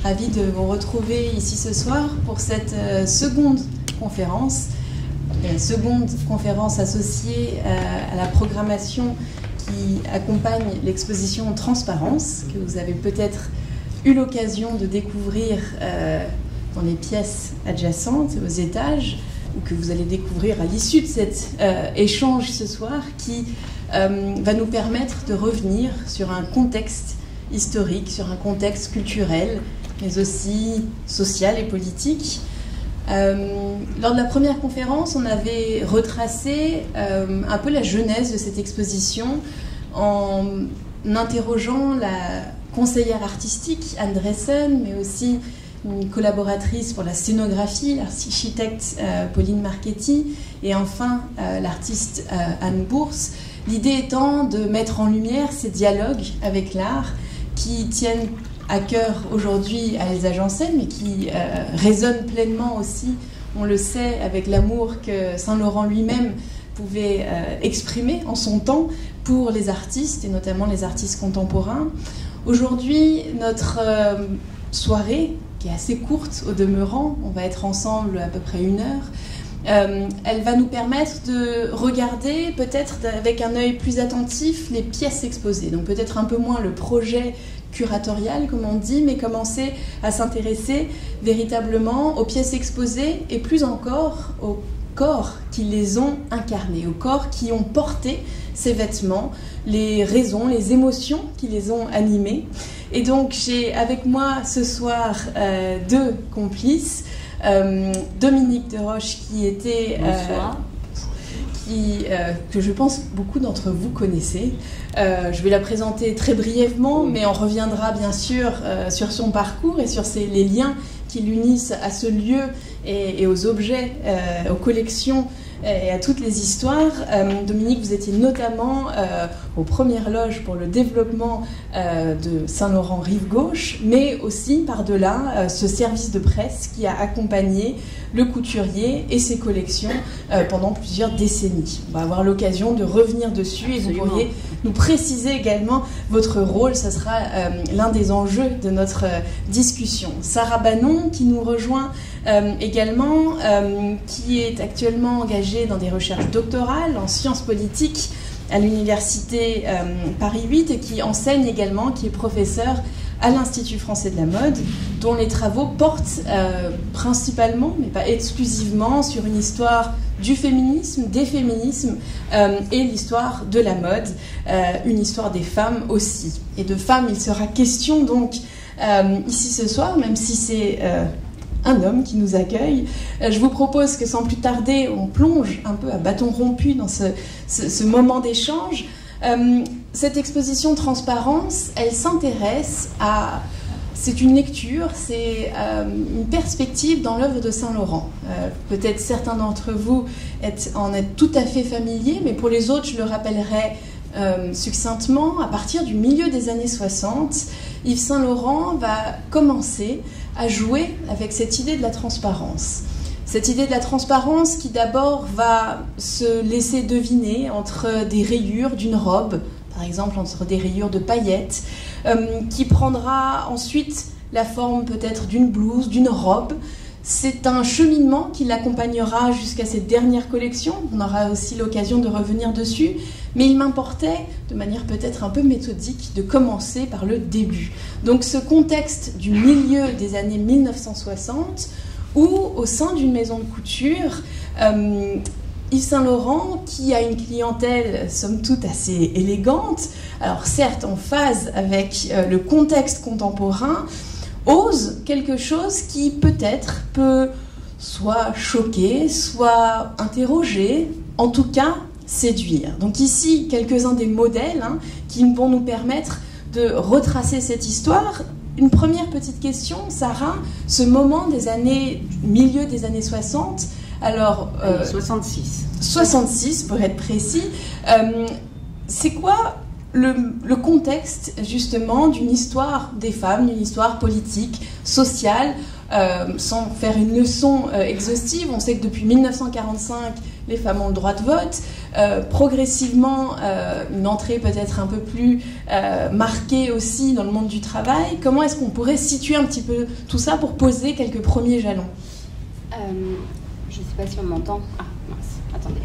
Ravie de vous retrouver ici ce soir pour cette seconde conférence associée à la programmation qui accompagne l'exposition Transparence, que vous avez peut-être eu l'occasion de découvrir dans les pièces adjacentes, aux étages, ou que vous allez découvrir à l'issue de cet échange ce soir, qui va nous permettre de revenir sur un contexte historique, sur un contexte culturel, mais aussi social et politique. Lors de la première conférence, on avait retracé un peu la genèse de cette exposition en interrogeant la conseillère artistique Anne Dressen, mais aussi une collaboratrice pour la scénographie, l'architecte Pauline Marchetti, et enfin l'artiste Anne Bourse. L'idée étant de mettre en lumière ces dialogues avec l'art qui tiennent à cœur aujourd'hui à Elsa Janssen, mais qui résonnent pleinement aussi, on le sait, avec l'amour que Saint-Laurent lui-même pouvait exprimer en son temps pour les artistes, et notamment les artistes contemporains. Aujourd'hui, notre soirée, qui est assez courte au demeurant, on va être ensemble à peu près 1 heure, elle va nous permettre de regarder peut-être avec un œil plus attentif les pièces exposées, donc peut-être un peu moins le projet curatorial, comme on dit, mais commencer à s'intéresser véritablement aux pièces exposées et plus encore aux corps qui les ont incarnés, aux corps qui ont porté ces vêtements, les raisons, les émotions qui les ont animés. Et donc j'ai avec moi ce soir 2 complices, Dominique Deroche qui était... que je pense beaucoup d'entre vous connaissez. Je vais la présenter très brièvement, mais on reviendra bien sûr sur son parcours et sur les liens qui l'unissent à ce lieu et aux objets, aux collections et à toutes les histoires. Dominique, vous étiez notamment aux premières loges pour le développement de Saint-Laurent Rive Gauche, mais aussi par-delà ce service de presse qui a accompagné le couturier et ses collections pendant plusieurs décennies. On va avoir l'occasion de revenir dessus et vous pourriez nous préciser également votre rôle. Ça sera l'un des enjeux de notre discussion. Sarah Banon qui nous rejoint également, qui est actuellement engagée dans des recherches doctorales en sciences politiques à l'université Paris 8 et qui enseigne également, qui est professeure à l'Institut français de la mode, dont les travaux portent principalement, mais pas exclusivement, sur une histoire du féminisme, des féminismes et l'histoire de la mode, une histoire des femmes aussi. Et de femmes, il sera question donc ici ce soir, même si c'est un homme qui nous accueille. Je vous propose que sans plus tarder, on plonge un peu à bâton rompu dans ce moment d'échange. Cette exposition Transparence, elle s'intéresse à... C'est une lecture, c'est une perspective dans l'œuvre de Saint-Laurent. Peut-être certains d'entre vous en êtes tout à fait familiers, mais pour les autres, je le rappellerai succinctement. À partir du milieu des années 60, Yves Saint-Laurent va commencer à jouer avec cette idée de la transparence. Cette idée de la transparence qui d'abord va se laisser deviner entre des rayures d'une robe, par exemple entre des rayures de paillettes, qui prendra ensuite la forme peut-être d'une blouse, d'une robe. C'est un cheminement qui l'accompagnera jusqu'à cette dernière collection. On aura aussi l'occasion de revenir dessus. Mais il m'importait, de manière peut-être un peu méthodique, de commencer par le début. Donc ce contexte du milieu des années 1960, où au sein d'une maison de couture, Yves Saint-Laurent, qui a une clientèle somme toute assez élégante, alors certes en phase avec le contexte contemporain, ose quelque chose qui peut-être peut soit choquer, soit interroger, en tout cas séduire. Donc ici, quelques-uns des modèles qui vont nous permettre de retracer cette histoire. Une première petite question, Sarah, ce moment des années, milieu des années 60, alors... 66 pour être précis. C'est quoi le contexte justement d'une histoire des femmes, d'une histoire politique, sociale, sans faire une leçon exhaustive, on sait que depuis 1945, les femmes ont le droit de vote. Progressivement, une entrée peut-être un peu plus marquée aussi dans le monde du travail. Comment est-ce qu'on pourrait situer un petit peu tout ça pour poser quelques premiers jalons? Je ne sais pas si on m'entend. Ah, mince, attendez.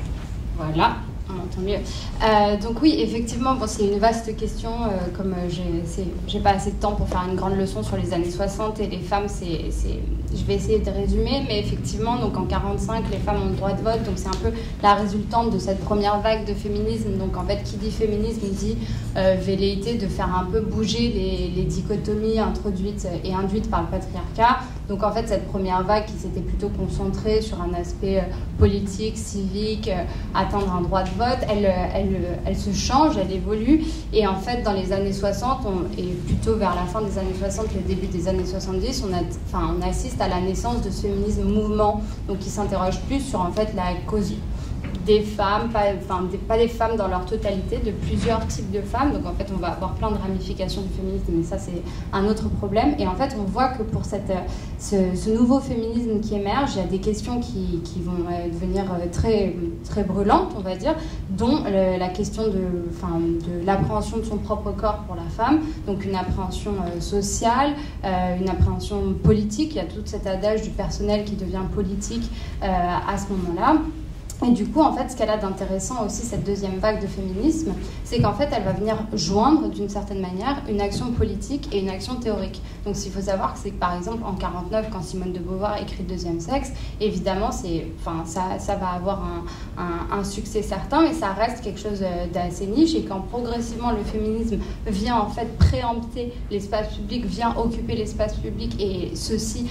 Voilà. On entend mieux. Donc oui, effectivement, bon, c'est une vaste question. Comme j'ai pas assez de temps pour faire une grande leçon sur les années 60 et les femmes, je vais essayer de résumer. Mais effectivement, donc en 45, les femmes ont le droit de vote. Donc c'est un peu la résultante de cette première vague de féminisme. Donc en fait, qui dit féminisme dit velléité de faire un peu bouger les dichotomies introduites et induites par le patriarcat. Donc en fait, cette première vague qui s'était plutôt concentrée sur un aspect politique, civique, atteindre un droit de vote, elle se change, elle évolue. Et en fait, dans les années 60, et plutôt vers la fin des années 60, le début des années 70, on assiste à la naissance de ce féminisme mouvement, donc qui s'interroge plus sur en fait la cause des femmes, pas des femmes dans leur totalité, de plusieurs types de femmes. Donc en fait, on va avoir plein de ramifications du féminisme, mais ça c'est un autre problème. Et en fait, on voit que pour ce nouveau féminisme qui émerge, il y a des questions qui vont devenir très, très brûlantes, on va dire, dont la question de l'appréhension de son propre corps pour la femme, donc une appréhension sociale, une appréhension politique. Il y a tout cet adage du personnel qui devient politique à ce moment-là. Et du coup, en fait, ce qu'elle a d'intéressant aussi, cette deuxième vague de féminisme, c'est qu'en fait, elle va venir joindre, d'une certaine manière, une action politique et une action théorique. Donc, ce qu'il faut savoir, c'est que, par exemple, en 1949, quand Simone de Beauvoir écrit Deuxième sexe, évidemment, ça va avoir un succès certain, mais ça reste quelque chose d'assez niche. Et quand progressivement, le féminisme vient, en fait, préempter l'espace public, vient occuper l'espace public, et ceci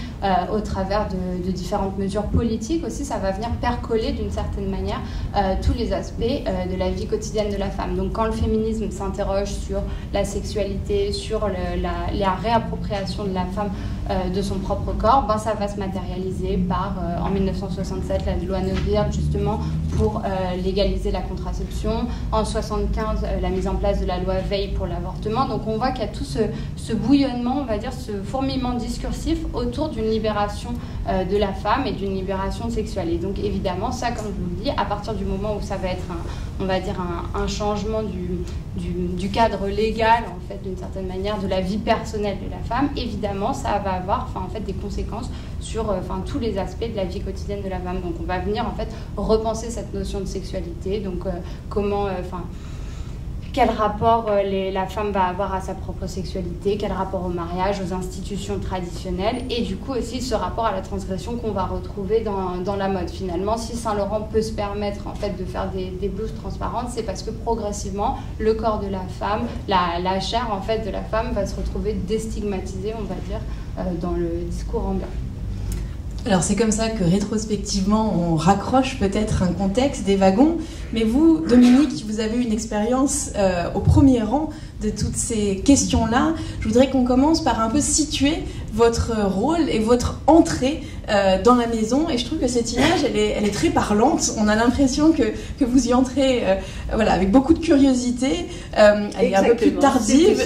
au travers de différentes mesures politiques aussi, ça va venir percoler, d'une certaine manière, tous les aspects de la vie quotidienne de la femme. Donc quand le féminisme s'interroge sur la sexualité, sur la réappropriation de la femme de son propre corps, ça va se matérialiser par, en 1967, la loi Neuwirth, justement, pour légaliser la contraception. En 1975, la mise en place de la loi Veil pour l'avortement. Donc on voit qu'il y a tout ce bouillonnement, on va dire, ce fourmillement discursif autour d'une libération de la femme et d'une libération sexuelle. Et donc évidemment, ça, comme je vous le dis, à partir du moment où ça va être un changement du cadre légal, en fait, d'une certaine manière, de la vie personnelle de la femme, évidemment, ça va avoir des conséquences sur tous les aspects de la vie quotidienne de la femme. Donc on va venir en fait repenser cette notion de sexualité, donc quel rapport la femme va avoir à sa propre sexualité, quel rapport au mariage, aux institutions traditionnelles, et du coup aussi ce rapport à la transgression qu'on va retrouver dans la mode. Finalement, si Saint-Laurent peut se permettre en fait de faire des blouses transparentes, c'est parce que progressivement le corps de la femme, la chair en fait de la femme va se retrouver déstigmatisée, on va dire, dans le discours ambiant. Alors c'est comme ça que rétrospectivement on raccroche peut-être un contexte, des wagons, mais vous, Dominique, vous avez une expérience au premier rang de toutes ces questions-là. Je voudrais qu'on commence par un peu situer votre rôle et votre entrée dans la maison, et je trouve que cette image elle est très parlante. On a l'impression que vous y entrez avec beaucoup de curiosité, elle est un peu plus tardive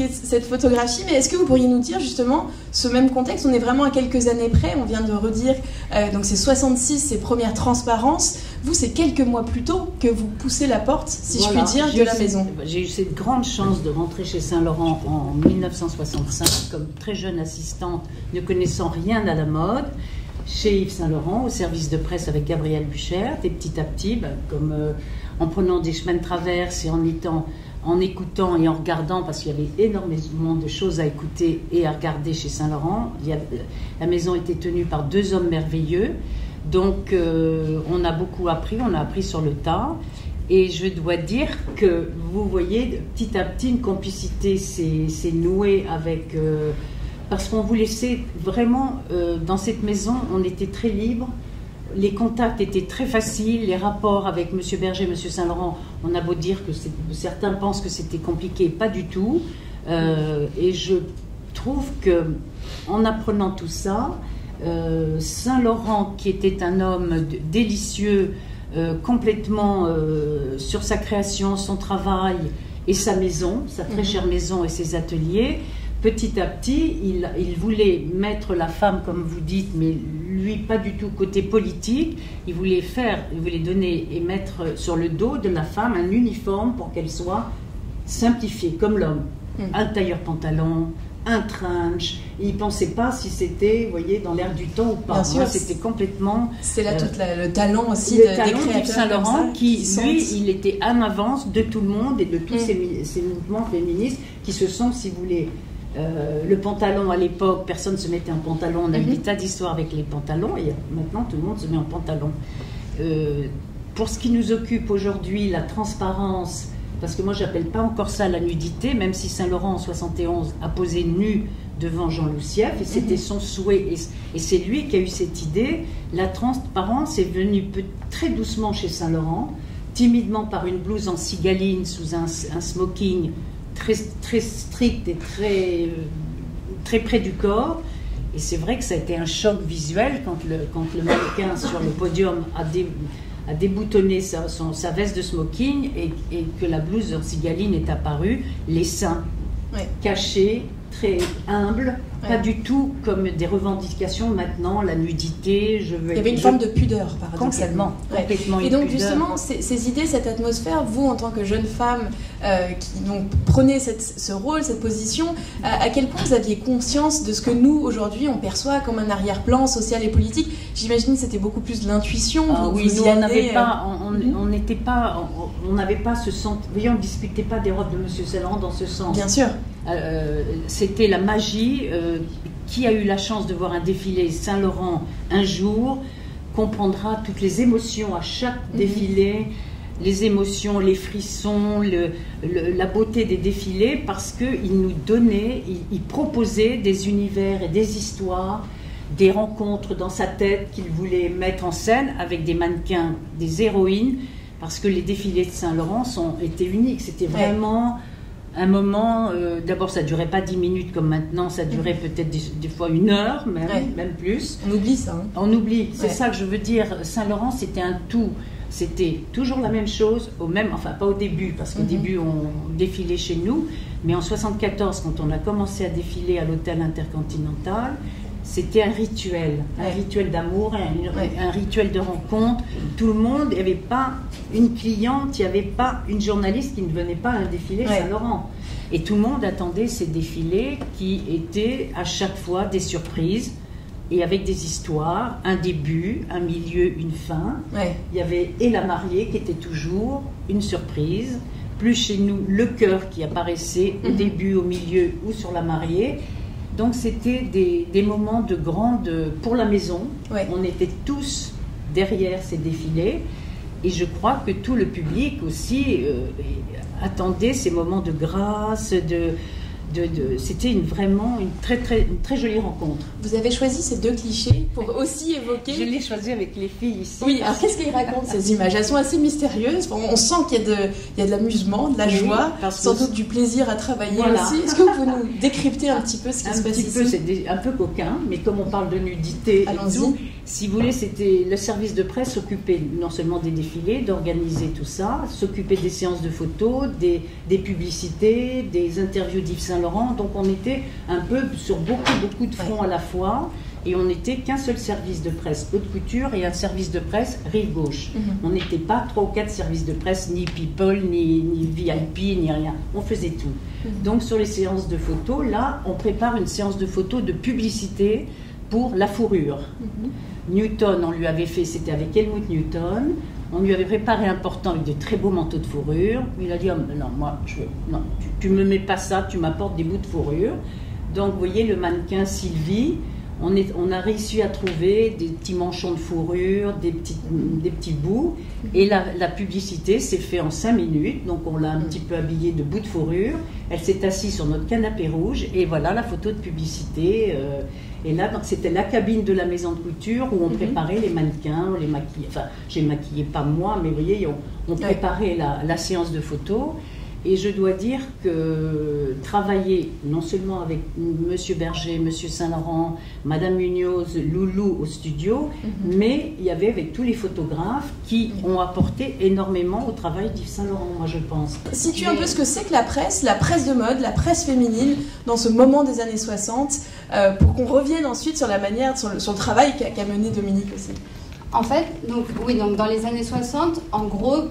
cette photographie, mais est-ce que vous pourriez nous dire justement ce même contexte? On est vraiment à quelques années près, on vient de redire donc c'est 66, ces premières transparences. Vous, c'est quelques mois plus tôt que vous poussez la porte, si je puis dire, de la maison. J'ai eu cette grande chance de rentrer chez Saint-Laurent en 1965 comme très jeune assistante, ne connaissant rien à la mode, chez Yves Saint-Laurent, au service de presse avec Gabrielle Buchert, et petit à petit, comme en prenant des chemins de traverse et en écoutant et en regardant, parce qu'il y avait énormément de choses à écouter et à regarder chez Saint-Laurent. La maison était tenue par deux hommes merveilleux, donc on a beaucoup appris, on a appris sur le tas. Et je dois dire que, vous voyez, petit à petit, une complicité s'est nouée avec... parce qu'on vous laissait vraiment, dans cette maison, on était très libre. Les contacts étaient très faciles, les rapports avec M. Berger, M. Saint-Laurent, on a beau dire que certains pensent que c'était compliqué, pas du tout. Et je trouve qu'en apprenant tout ça, Saint-Laurent, qui était un homme délicieux, complètement sur sa création, son travail et sa maison, sa très chère maison et ses ateliers, petit à petit, il voulait mettre la femme, comme vous dites, mais lui, pas du tout côté politique. Il voulait donner et mettre sur le dos de la femme un uniforme pour qu'elle soit simplifiée, comme l'homme. Un tailleur-pantalon, un trench. Il ne pensait pas si c'était, vous voyez, dans l'air du temps ou pas. C'était complètement... C'est là tout le talent aussi des créateurs d'Yves Saint-Laurent qui, lui, sentent... il était en avance de tout le monde et de tous ces mouvements féministes qui se sont, si vous voulez... le pantalon à l'époque, personne ne se mettait en pantalon, on a eu des tas d'histoires avec les pantalons et maintenant tout le monde se met en pantalon. Pour ce qui nous occupe aujourd'hui, la transparence, parce que moi j'appelle pas encore ça la nudité, même si Saint-Laurent en 71 a posé nu devant Jean Loussief et c'était son souhait et c'est lui qui a eu cette idée. La transparence est venue très doucement chez Saint-Laurent, timidement par une blouse en cigaline sous un smoking très, très strict et très près du corps. Et c'est vrai que ça a été un choc visuel quand le mannequin sur le podium a déboutonné sa veste de smoking et que la blouse en cigaline est apparue, les seins cachés, très humbles, pas du tout comme des revendications maintenant, la nudité, il y avait une forme de pudeur, paradoxalement. Complètement. Et donc justement, ces idées, cette atmosphère, vous en tant que jeune femme qui donc, prenez ce rôle, cette position, à quel point vous aviez conscience de ce que nous, aujourd'hui, on perçoit comme un arrière-plan social et politique? J'imagine que c'était beaucoup plus de l'intuition. Oui, nous, on n'avait pas ce sens. Vous voyez, on ne discutait pas des robes de M. Saint-Laurent dans ce sens. Bien sûr. C'était la magie. Qui a eu la chance de voir un défilé Saint-Laurent un jour comprendra toutes les émotions à chaque défilé, les émotions, les frissons, la beauté des défilés, parce qu'il nous donnait, il proposait des univers et des histoires, des rencontres dans sa tête qu'il voulait mettre en scène avec des mannequins, des héroïnes, parce que les défilés de Saint-Laurent étaient uniques. C'était vraiment... un moment, d'abord ça ne durait pas 10 minutes comme maintenant, ça durait peut-être des fois 1 heure, même plus. On oublie ça. On oublie, c'est ça que je veux dire. Saint-Laurent, c'était un tout. C'était toujours la même chose, enfin pas au début, parce qu'au début on défilait chez nous, mais en 74, quand on a commencé à défiler à l'hôtel Intercontinental, c'était un rituel d'amour, un rituel de rencontre. Tout le monde, il n'y avait pas une cliente, il n'y avait pas une journaliste qui ne venait pas à un défilé Saint-Laurent. Et tout le monde attendait ces défilés qui étaient à chaque fois des surprises et avec des histoires, un début, un milieu, une fin. Il y avait et la mariée qui était toujours une surprise, plus chez nous le cœur qui apparaissait au début, au milieu ou sur la mariée. Donc c'était des moments de grande... Pour la maison, on était tous derrière ces défilés et je crois que tout le public aussi attendait ces moments de grâce, c'était vraiment une très jolie rencontre. Vous avez choisi ces 2 clichés pour aussi évoquer... Je l'ai choisi avec les filles ici. Oui, alors qu'est-ce qu'ils racontent ces images? Elles sont assez mystérieuses. On sent qu'il y a de l'amusement, de la joie, sans doute du plaisir à travailler aussi. Est-ce que vous pouvez nous décrypter un petit peu ce qui se passe ici? C'est un peu coquin, mais comme on parle de nudité et tout, si vous voulez, c'était le service de presse s'occupait non seulement des défilés, d'organiser tout ça, s'occuper des séances de photos, des publicités, des interviews d'Yves Saint-Laurent. Donc on était un peu sur beaucoup de fronts à la fois et on n'était qu'un seul service de presse haute couture et un service de presse rive gauche. On n'était pas 3 ou 4 services de presse, ni People, ni VIP, ni rien. On faisait tout. Donc sur les séances de photos, là, on prépare une séance de photos de publicité pour la fourrure. Newton, on lui avait fait, c'était avec Helmut Newton, on lui avait préparé un portant avec de très beaux manteaux de fourrure. Il a dit, oh, non, moi, tu me mets pas ça, tu m'apportes des bouts de fourrure. Donc, vous voyez, le mannequin Sylvie, on a réussi à trouver des petits manchons de fourrure, des petits bouts, et la publicité s'est faite en 5 minutes, donc on l'a un petit peu habillée de bouts de fourrure, elle s'est assise sur notre canapé rouge, et voilà la photo de publicité, et là c'était la cabine de la maison de couture où on préparait les mannequins, on les maquillait, enfin j'ai maquillé pas moi, mais vous voyez, on préparait la séance de photos. Et je dois dire que travailler non seulement avec Monsieur Berger, Monsieur Saint-Laurent, Madame Munoz, Loulou au studio, mais il y avait avec tous les photographes qui ont apporté énormément au travail d'Yves Saint-Laurent, moi je pense. Situe un peu ce que c'est que la presse de mode, la presse féminine, dans ce moment des années 60, pour qu'on revienne ensuite sur la manière, sur le travail qu'a mené Dominique aussi. En fait, donc dans les années 60, en gros,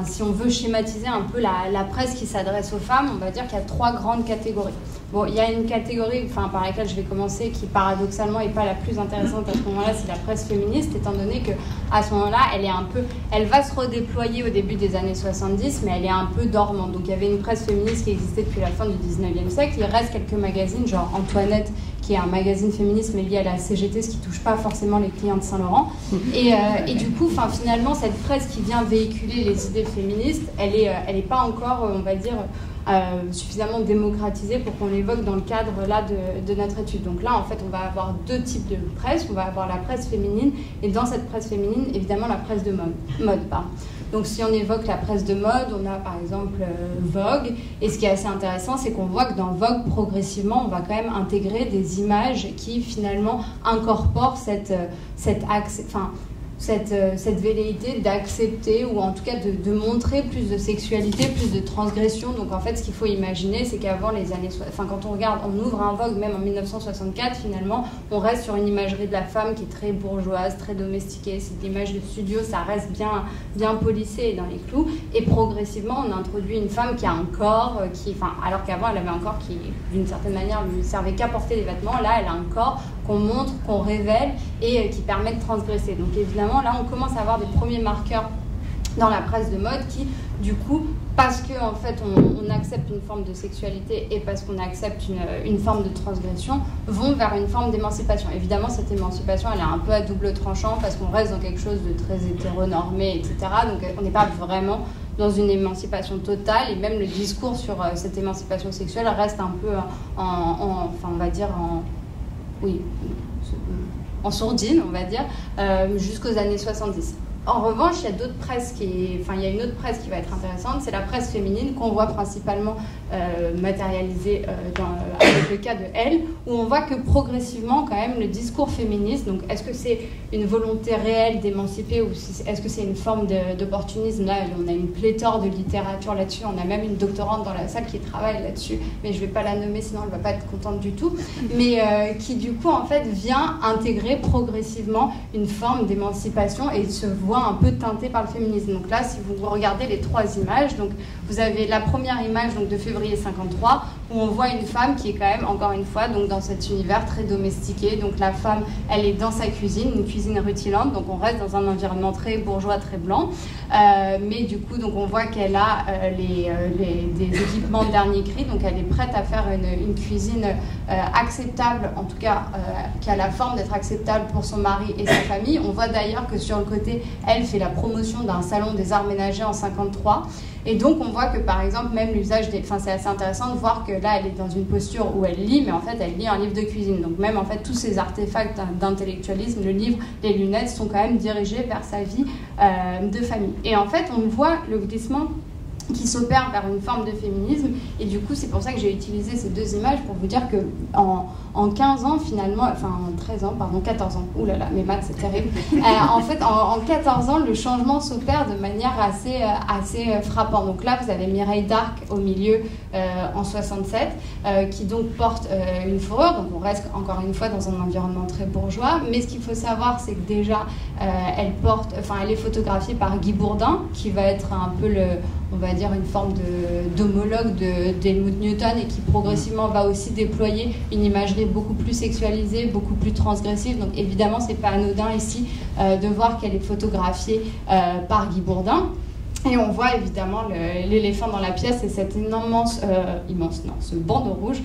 si on veut schématiser un peu la presse qui s'adresse aux femmes, on va dire qu'il y a 3 grandes catégories. Bon, il y a une catégorie par laquelle je vais commencer qui paradoxalement n'est pas la plus intéressante à ce moment-là, c'est la presse féministe, étant donné qu'à ce moment-là, elle va se redéployer au début des années 70, mais elle est un peu dormante. Donc il y avait une presse féministe qui existait depuis la fin du 19e siècle. Il reste quelques magazines, genre Antoinette, qui est un magazine féministe mais lié à la CGT, ce qui ne touche pas forcément les clients de Saint-Laurent. Et du coup, finalement, cette presse qui vient véhiculer les idées féministes, elle est pas encore, on va dire, suffisamment démocratisée pour qu'on l'évoque dans le cadre là de notre étude. Donc là, en fait, on va avoir 2 types de presse. On va avoir la presse féminine et dans cette presse féminine, évidemment, la presse de mode. Donc si on évoque la presse de mode, on a par exemple Vogue. Et ce qui est assez intéressant, c'est qu'on voit que dans Vogue, progressivement, on va quand même intégrer des images qui finalement incorporent cette velléité d'accepter ou en tout cas de montrer plus de sexualité, plus de transgression. Donc en fait, ce qu'il faut imaginer, c'est qu'avant les années... quand on regarde, on ouvre un Vogue, même en 1964, finalement, on reste sur une imagerie de la femme qui est très bourgeoise, très domestiquée. C'est de l'image de studio, ça reste bien polissé et dans les clous. Et progressivement, on introduit une femme qui a un corps alors qu'avant, elle avait un corps qui, d'une certaine manière, ne lui servait qu'à porter des vêtements. Là, elle a un corps qu'on montre, qu'on révèle et qui permet de transgresser. Donc évidemment, là, on commence à avoir des premiers marqueurs dans la presse de mode qui, du coup, parce qu'en fait, on accepte une forme de sexualité et parce qu'on accepte une forme de transgression, vont vers une forme d'émancipation. Évidemment, cette émancipation, elle est un peu à double tranchant parce qu'on reste dans quelque chose de très hétéronormé, etc. Donc on n'est pas vraiment dans une émancipation totale et même le discours sur cette émancipation sexuelle reste un peu en sourdine, on va dire, jusqu'aux années 70. En revanche, il y a il y a une autre presse qui va être intéressante, c'est la presse féminine qu'on voit principalement matérialisée avec le cas de Elle, où on voit que progressivement, quand même, le discours féministe, donc est-ce que c'est une volonté réelle d'émanciper ou est-ce que c'est une forme d'opportunisme? Là, on a une pléthore de littérature là-dessus, on a même une doctorante dans la salle qui travaille là-dessus, mais je ne vais pas la nommer sinon elle ne va pas être contente du tout, mais qui du coup, en fait, vient intégrer progressivement une forme d'émancipation et se voit un peu teinté par le féminisme. Donc là, si vous regardez les 3 images, donc vous avez la première image donc de février 53 où on voit une femme qui est quand même, encore une fois, donc dans cet univers très domestiqué. Donc la femme, elle est dans sa cuisine, une cuisine rutilante, donc on reste dans un environnement très bourgeois, très blanc. Mais du coup, donc on voit qu'elle a des équipements de dernier cri, donc elle est prête à faire une cuisine acceptable, en tout cas qui a la forme d'être acceptable pour son mari et sa famille. On voit d'ailleurs que sur le côté, elle fait la promotion d'un salon des arts ménagers en 53. Et donc on voit que par exemple même l'usage c'est assez intéressant de voir que là elle est dans une posture où elle lit, mais en fait elle lit un livre de cuisine. Donc même en fait tous ces artefacts d'intellectualisme, le livre, les lunettes sont quand même dirigés vers sa vie de famille. Et en fait on voit le glissement qui s'opère vers une forme de féminisme, et du coup c'est pour ça que j'ai utilisé ces 2 images pour vous dire que en 15 ans finalement, enfin 13 ans, pardon, 14 ans, oulala, mes maths c'est terrible, en fait en 14 ans le changement s'opère de manière assez frappante. Donc là vous avez Mireille d'Arc au milieu en 67 qui donc porte une fourrure, donc on reste encore une fois dans un environnement très bourgeois, mais ce qu'il faut savoir c'est que déjà elle est photographiée par Guy Bourdin qui va être un peu on va dire une forme d'homologue d'Helmut Newton et qui progressivement va aussi déployer une imagerie beaucoup plus sexualisée, beaucoup plus transgressive. Donc évidemment, c'est pas anodin ici de voir qu'elle est photographiée par Guy Bourdin. Et on voit évidemment l'éléphant dans la pièce, c'est cette ce bandeau rouge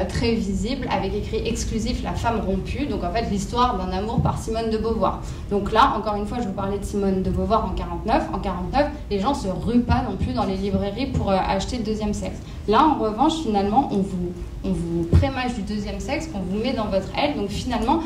très visible avec écrit exclusif La femme rompue. Donc en fait l'histoire d'un amour par Simone de Beauvoir. Donc là, encore une fois, je vous parlais de Simone de Beauvoir en 49. En 49, les gens se ruent pas non plus dans les librairies pour acheter le deuxième sexe. Là, en revanche, finalement, on vous prémâche du deuxième sexe, qu'on vous met dans votre aile. Donc finalement,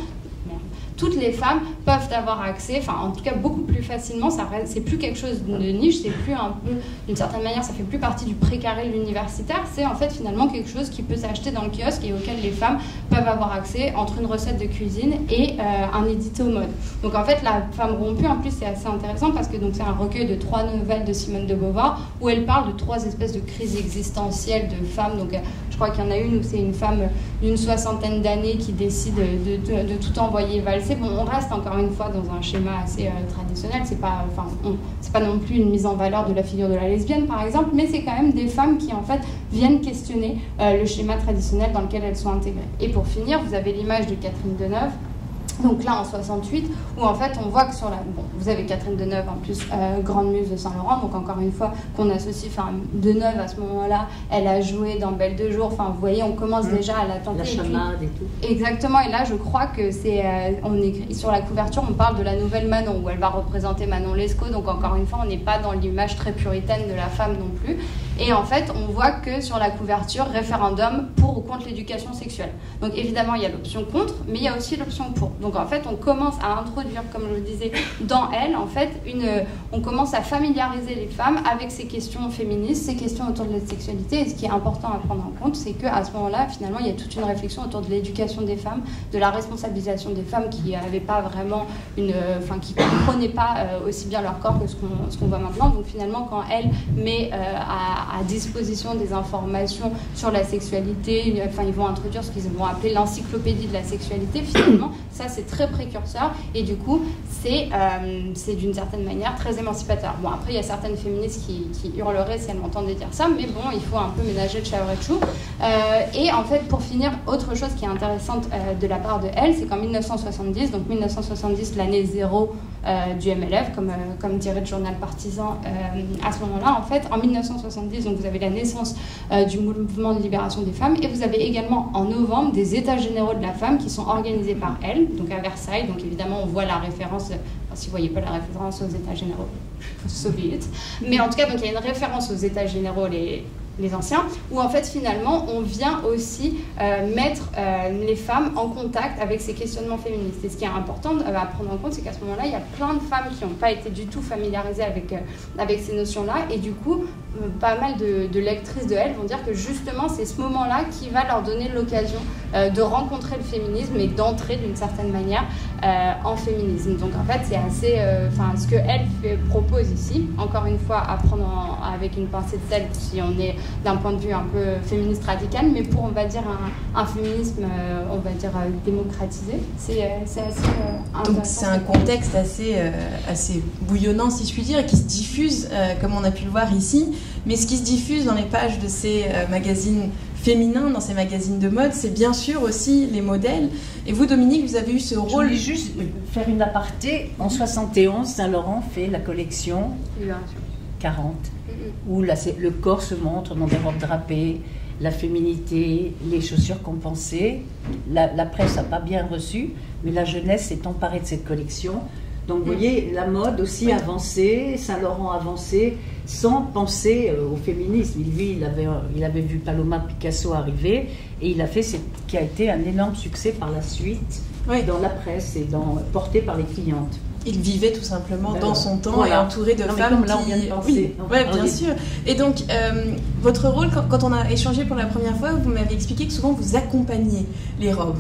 toutes les femmes peuvent avoir accès, enfin en tout cas beaucoup plus facilement, c'est plus quelque chose de niche, c'est plus un peu, d'une certaine manière, ça fait plus partie du précaré de l'universitaire, c'est en fait finalement quelque chose qui peut s'acheter dans le kiosque et auquel les femmes peuvent avoir accès entre une recette de cuisine et un édito mode. Donc en fait, La femme rompue, en plus c'est assez intéressant parce que c'est un recueil de 3 nouvelles de Simone de Beauvoir où elle parle de 3 espèces de crises existentielles de femmes. Donc je crois qu'il y en a une où c'est une femme d'une 60aine d'années qui décide de tout envoyer valser. Bon, on reste encore une fois dans un schéma assez traditionnel, c'est pas non plus une mise en valeur de la figure de la lesbienne par exemple, mais c'est quand même des femmes qui en fait viennent questionner le schéma traditionnel dans lequel elles sont intégrées. Et pour finir, vous avez l'image de Catherine Deneuve, donc là en 68, où en fait on voit que sur la... Bon, vous avez Catherine Deneuve en plus, grande muse de Saint-Laurent, donc encore une fois qu'on associe, Deneuve à ce moment-là, elle a joué dans Belle de jour, vous voyez, on commence déjà à la tenter. La chamade et tout. Exactement, et là je crois que c'est... on écrit sur la couverture, on parle de la nouvelle Manon, où elle va représenter Manon Lescaut, donc encore une fois on n'est pas dans l'image très puritaine de la femme non plus. Et en fait, on voit que sur la couverture, référendum pour ou contre l'éducation sexuelle. Donc évidemment, il y a l'option contre, mais il y a aussi l'option pour. Donc en fait, on commence à introduire, comme je le disais, dans elle, en fait, on commence à familiariser les femmes avec ces questions féministes, ces questions autour de la sexualité. Et ce qui est important à prendre en compte, c'est qu'à ce moment-là, finalement, il y a toute une réflexion autour de l'éducation des femmes, de la responsabilisation des femmes qui n'avaient pas vraiment qui ne comprenaient pas aussi bien leur corps que ce qu'on voit maintenant. Donc finalement, quand elle met à disposition des informations sur la sexualité, ils vont introduire ce qu'ils vont appeler l'encyclopédie de la sexualité, finalement, ça c'est très précurseur et du coup c'est d'une certaine manière très émancipateur. Bon, après il y a certaines féministes qui hurleraient si elles m'entendaient dire ça, mais bon, il faut un peu ménager le chèvre et le chou. Et en fait, pour finir, autre chose qui est intéressante de la part de elle, c'est qu'en 1970, donc 1970, l'année zéro du MLF, comme dirait le journal Partisan à ce moment-là, en fait, en 1970, donc vous avez la naissance du mouvement de libération des femmes, et vous avez également en novembre des états généraux de la femme qui sont organisés par elle, donc à Versailles. Donc évidemment, on voit la référence, si vous ne voyez pas la référence aux états généraux soviétiques, mais en tout cas, donc, il y a une référence aux états généraux, les anciens, où en fait finalement on vient aussi mettre les femmes en contact avec ces questionnements féministes. Et ce qui est important à prendre en compte, c'est qu'à ce moment-là, il y a plein de femmes qui n'ont pas été du tout familiarisées avec ces notions-là, et du coup, pas mal de lectrices de elle vont dire que justement c'est ce moment-là qui va leur donner l'occasion de rencontrer le féminisme et d'entrer d'une certaine manière en féminisme. Donc en fait c'est assez, ce que elle propose ici, encore une fois à prendre avec une pincée de sel si on est d'un point de vue un peu féministe radical, mais pour on va dire un féminisme on va dire démocratisé, c'est assez intéressant. Donc c'est un contexte assez bouillonnant si je puis dire, et qui se diffuse comme on a pu le voir ici. Mais ce qui se diffuse dans les pages de ces magazines féminins, dans ces magazines de mode, c'est bien sûr aussi les modèles. Et vous, Dominique, vous avez eu ce rôle... Je voulais juste faire une aparté. En 71, Saint-Laurent fait la collection 40, où le corps se montre dans des robes drapées, la féminité, les chaussures compensées. La presse n'a pas bien reçu, mais la jeunesse s'est emparée de cette collection. Donc vous voyez, la mode aussi avancée, Saint-Laurent avancé, sans penser au féminisme. Lui, il avait vu Paloma Picasso arriver, et il a fait ce qui a été un énorme succès par la suite dans la presse et porté par les clientes. Il vivait tout simplement dans son temps et entouré de femmes là, on vient de penser. Oui, bien sûr. Et donc, votre rôle, quand on a échangé pour la première fois, vous m'avez expliqué que souvent vous accompagnez les robes.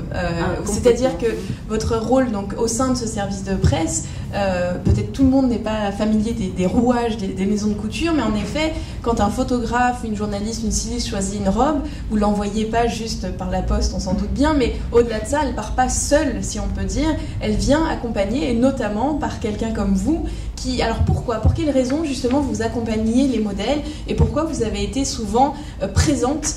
C'est-à-dire que votre rôle donc, au sein de ce service de presse, peut-être tout le monde n'est pas familier des rouages des maisons de couture, mais en effet, quand un photographe, une journaliste, une styliste choisit une robe, vous ne l'envoyez pas juste par la poste, on s'en doute bien, mais au-delà de ça, elle ne part pas seule, si on peut dire. Elle vient accompagner, et notamment par quelqu'un comme vous, qui... Alors pourquoi ? Pour quelles raisons, justement, vous accompagnez les modèles, et pourquoi vous avez été souvent présente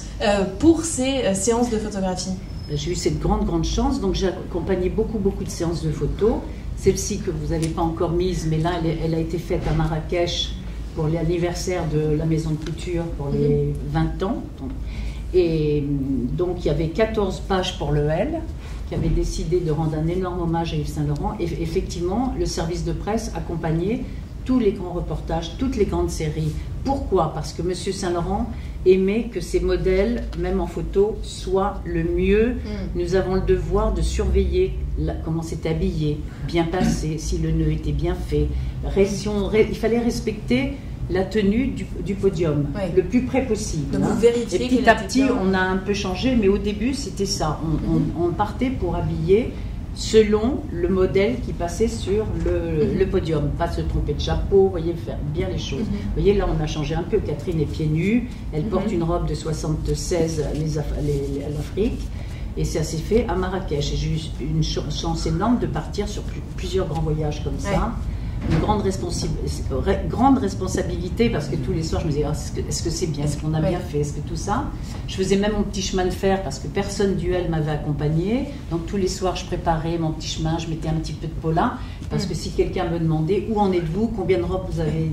pour ces séances de photographie ? J'ai eu cette grande chance, donc j'ai accompagné beaucoup de séances de photos. Celle-ci que vous n'avez pas encore mise, mais là, elle a été faite à Marrakech pour l'anniversaire de la maison de couture pour les 20 ans. Et donc, il y avait 14 pages pour le L, qui avait décidé de rendre un énorme hommage à Yves Saint-Laurent. Et effectivement, le service de presse accompagnait tous les grands reportages, toutes les grandes séries. Pourquoi ? Parce que M. Saint-Laurent aimait que ces modèles, même en photo, soient le mieux. Nous avons le devoir de surveiller comment c'était habillé, bien passé, si le nœud était bien fait. Il fallait respecter la tenue du podium, le plus près possible. Donc vous vérifiez. Et petit à petit, on a un peu changé, mais au début, c'était ça. On partait pour habiller selon le modèle qui passait sur le podium. Pas se tromper de chapeau, vous voyez, faire bien les choses. Vous voyez, là, on a changé un peu. Catherine est pieds nus. Elle porte une robe de 76 à l'Afrique. Et ça s'est fait à Marrakech. Et j'ai eu une chance énorme de partir sur plusieurs grands voyages comme ça. Une grande responsabilité, parce que tous les soirs je me disais est-ce que c'est bien, est-ce qu'on a bien fait, est-ce que tout ça. Je faisais même mon petit chemin de fer parce que personne duel m'avait accompagné, donc tous les soirs je préparais mon petit chemin, je mettais un petit peu de Paula parce que si quelqu'un me demandait où en êtes-vous, combien de robes vous avez,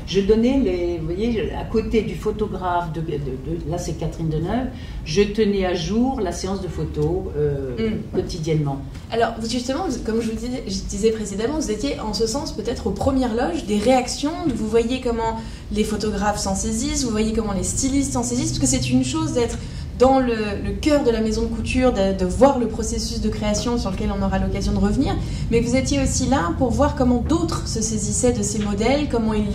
je donnais vous voyez, à côté du photographe là c'est Catherine Deneuve, je tenais à jour la séance de photos quotidiennement. Alors justement, comme je disais précédemment, vous étiez en ce sens peut-être aux premières loges des réactions, vous voyez comment les photographes s'en saisissent, vous voyez comment les stylistes s'en saisissent, parce que c'est une chose d'être dans le cœur de la maison de couture, de voir le processus de création sur lequel on aura l'occasion de revenir, mais vous étiez aussi là pour voir comment d'autres se saisissaient de ces modèles, comment ils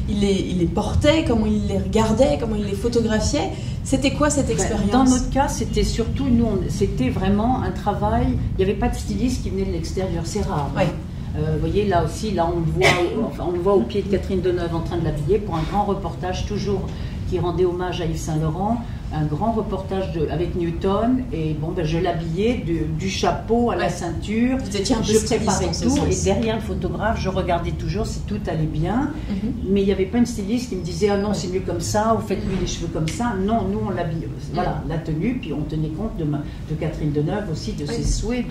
les portaient, comment ils les regardaient, comment ils les photographiaient. C'était quoi cette expérience? Dans notre cas, c'était surtout, c'était vraiment un travail, il n'y avait pas de styliste qui venait de l'extérieur, c'est rare. Vous voyez, là aussi, là on le voit au pied de Catherine Deneuve en train de l'habiller pour un grand reportage toujours qui rendait hommage à Yves Saint Laurent, un grand reportage avec Newton, et bon, je l'habillais du chapeau à la ceinture, je préparais tout, et derrière le photographe, je regardais toujours si tout allait bien, mais il n'y avait pas une styliste qui me disait ah non, c'est mieux comme ça, ou faites-lui les cheveux comme ça. Non, nous on l'habillait, voilà, la tenue, puis on tenait compte de Catherine Deneuve aussi, de ses souhaits,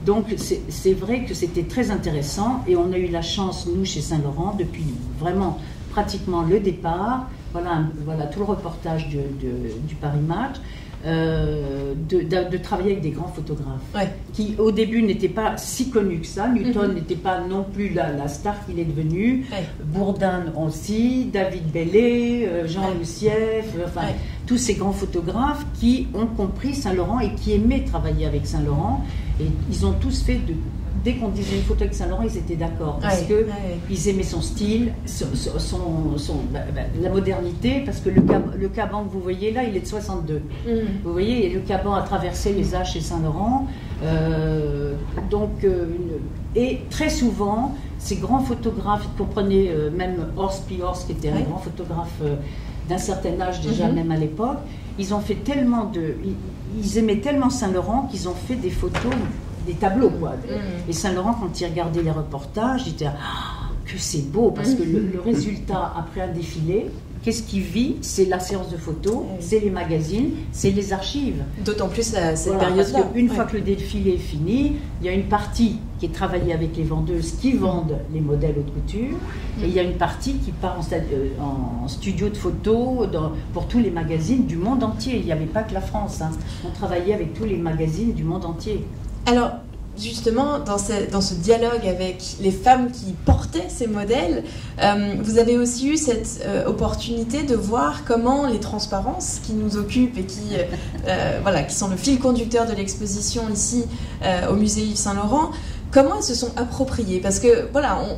Donc c'est vrai que c'était très intéressant, et on a eu la chance, nous, chez Saint Laurent, depuis vraiment pratiquement le départ, voilà tout le reportage du Paris Match, de travailler avec des grands photographes qui au début n'étaient pas si connus que ça. Newton n'était pas non plus la star qu'il est devenu. Bourdin aussi, David Bellet, Jean Lucieff, tous ces grands photographes qui ont compris Saint Laurent et qui aimaient travailler avec Saint Laurent, et ils ont tous fait dès qu'on disait une photo avec Saint Laurent, ils étaient d'accord parce que ils aimaient son style, la modernité, parce que le caban que vous voyez là, il est de 62. Vous voyez, et le caban a traversé les âges chez Saint Laurent. Et très souvent, ces grands photographes, ils comprenaient même Horst Piors, qui était un grand photographe d'un certain âge déjà, même à l'époque, ils ont fait tellement ils aimaient tellement Saint Laurent qu'ils ont fait des photos, des tableaux, quoi. Et Saint Laurent, quand il regardait les reportages, il disait que c'est beau, parce que le résultat après un défilé, qu'est-ce qu'il vit? C'est la séance de photos, c'est les magazines, c'est les archives. D'autant plus à cette période-là. Parce qu'une fois que le défilé est fini, il y a une partie qui est travaillée avec les vendeuses qui vendent les modèles haute couture, et il y a une partie qui part en studio de photos pour tous les magazines du monde entier. Il n'y avait pas que la France, on travaillait avec tous les magazines du monde entier. Alors, justement, dans ce dialogue avec les femmes qui portaient ces modèles, vous avez aussi eu cette opportunité de voir comment les transparences qui nous occupent et qui sont le fil conducteur de l'exposition ici au musée Yves Saint Laurent, comment elles se sont appropriées? Parce que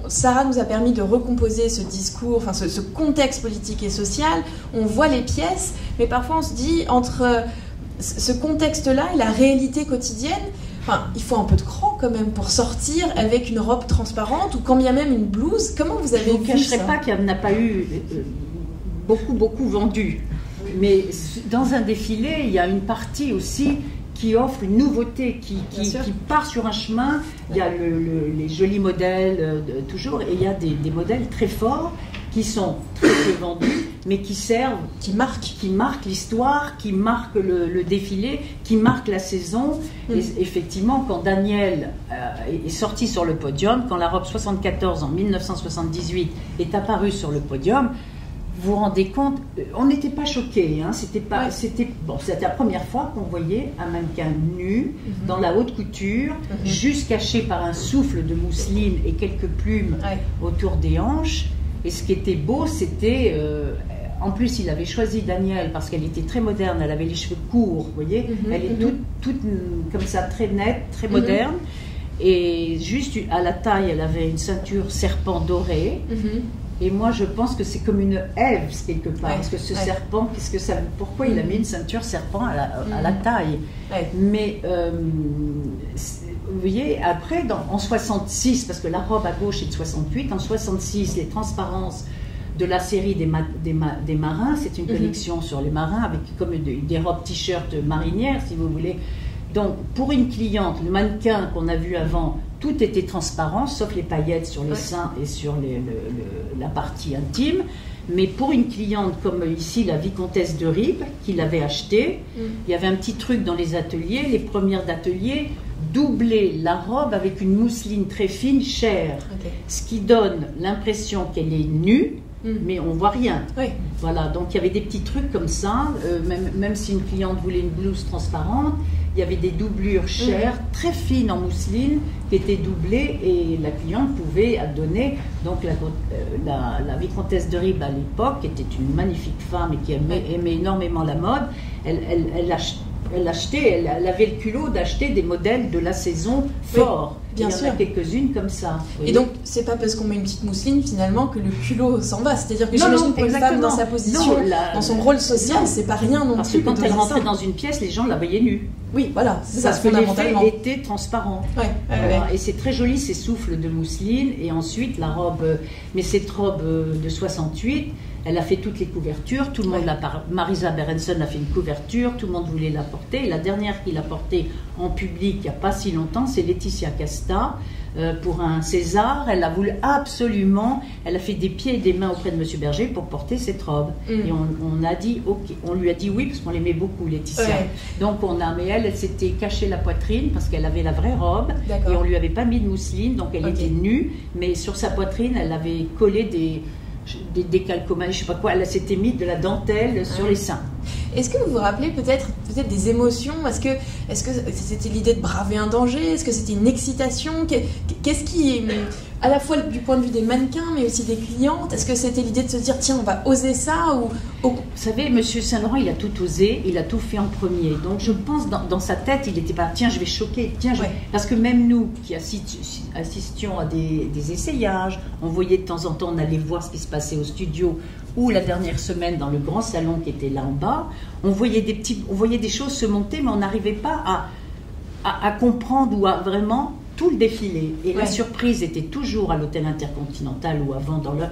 Sarah nous a permis de recomposer ce discours, ce contexte politique et social. On voit les pièces, mais parfois on se dit entre ce contexte-là et la réalité quotidienne, il faut un peu de cran quand même pour sortir avec une robe transparente ou quand bien même une blouse. Comment vous avez vu ça? Je ne cacherai pas qu'il n'y en a pas eu beaucoup vendu. Mais dans un défilé, il y a une partie aussi qui offre une nouveauté, qui part sur un chemin. Il y a les jolis modèles toujours, et il y a des modèles très forts qui sont très peu vendus, mais qui servent, qui marquent l'histoire, qui marquent le défilé, qui marquent la saison. Et effectivement, quand Daniel est sorti sur le podium, quand la robe 74 en 1978 est apparue sur le podium, vous vous rendez compte, on n'était pas choqués, c'était la première fois qu'on voyait un mannequin nu dans la haute couture, juste caché par un souffle de mousseline et quelques plumes autour des hanches. Et ce qui était beau, c'était en plus, il avait choisi Danielle parce qu'elle était très moderne, elle avait les cheveux courts, vous voyez, elle est toute comme ça, très nette, très moderne. Et juste à la taille, elle avait une ceinture serpent doré. Et moi, je pense que c'est comme une Ève quelque part, parce que ce serpent, pourquoi il a mis une ceinture serpent à la taille? Mais vous voyez, après, en 66, parce que la robe à gauche est de 68, en 66, les transparences de la série des marins, c'est une collection sur les marins avec comme des robes t-shirt marinières, si vous voulez. Donc, pour une cliente, le mannequin qu'on a vu avant, tout était transparent, sauf les paillettes sur les seins et sur la partie intime. Mais pour une cliente comme ici, la vicomtesse de Ribes, qui l'avait acheté, il y avait un petit truc dans les ateliers. Les premières d'atelier doublaient la robe avec une mousseline très fine, chère. Ce qui donne l'impression qu'elle est nue, mais on voit rien. Voilà, donc il y avait des petits trucs comme ça, même si une cliente voulait une blouse transparente, il y avait des doublures chères, très fines en mousseline, qui étaient doublées et la cliente pouvait donner. Donc la vicomtesse de Ribes à l'époque était une magnifique femme et qui aimait énormément la mode. Elle avait le culot d'acheter des modèles de la saison forts. Bien sûr. Il y en a quelques-unes comme ça. Et donc, c'est pas parce qu'on met une petite mousseline finalement que le culot s'en va. C'est-à-dire que j'imagine pour une femme dans sa position, dans son rôle social, c'est pas rien non parce plus. Parce que quand elle rentrait dans une pièce, les gens la voyaient nue. Oui, voilà, c'est ça, parce que l'effet était transparent. Voilà. Et c'est très joli ces souffles de mousseline. Et ensuite, la robe, mais cette robe de 68, elle a fait toutes les couvertures. Tout le monde Marisa Berenson a fait une couverture. Tout le monde voulait la porter. Et la dernière qui l'a portée en public il n'y a pas si longtemps, c'est Laetitia Casta. Pour un César, elle a voulu absolument, elle a fait des pieds et des mains auprès de Monsieur Berger pour porter cette robe. Et on a dit ok, on lui a dit oui parce qu'on l'aimait beaucoup, Laetitia. Donc mais elle s'était cachée la poitrine parce qu'elle avait la vraie robe et on lui avait pas mis de mousseline, donc elle était nue, mais sur sa poitrine, elle avait collé des calcomanies, je sais pas quoi, elle s'était mis de la dentelle sur les seins. Est-ce que vous vous rappelez peut-être des émotions? Est-ce que c'était l'idée de braver un danger? Est-ce que c'était une excitation? Qu'est-ce qui, à la fois du point de vue des mannequins, mais aussi des clientes, est-ce que c'était l'idée de se dire tiens, on va oser ça ou... Vous savez, Monsieur Saint-Laurent, il a tout osé, il a tout fait en premier. Donc je pense dans sa tête, il n'était pas tiens, je vais choquer, parce que même nous qui assistions à des essayages, on voyait de temps en temps, on allait voir ce qui se passait au studio, ou la dernière semaine dans le grand salon qui était là en bas, on voyait des choses se monter, mais on n'arrivait pas à comprendre ou à vraiment tout le défilé. Et la surprise était toujours à l'hôtel Intercontinental ou avant dans le...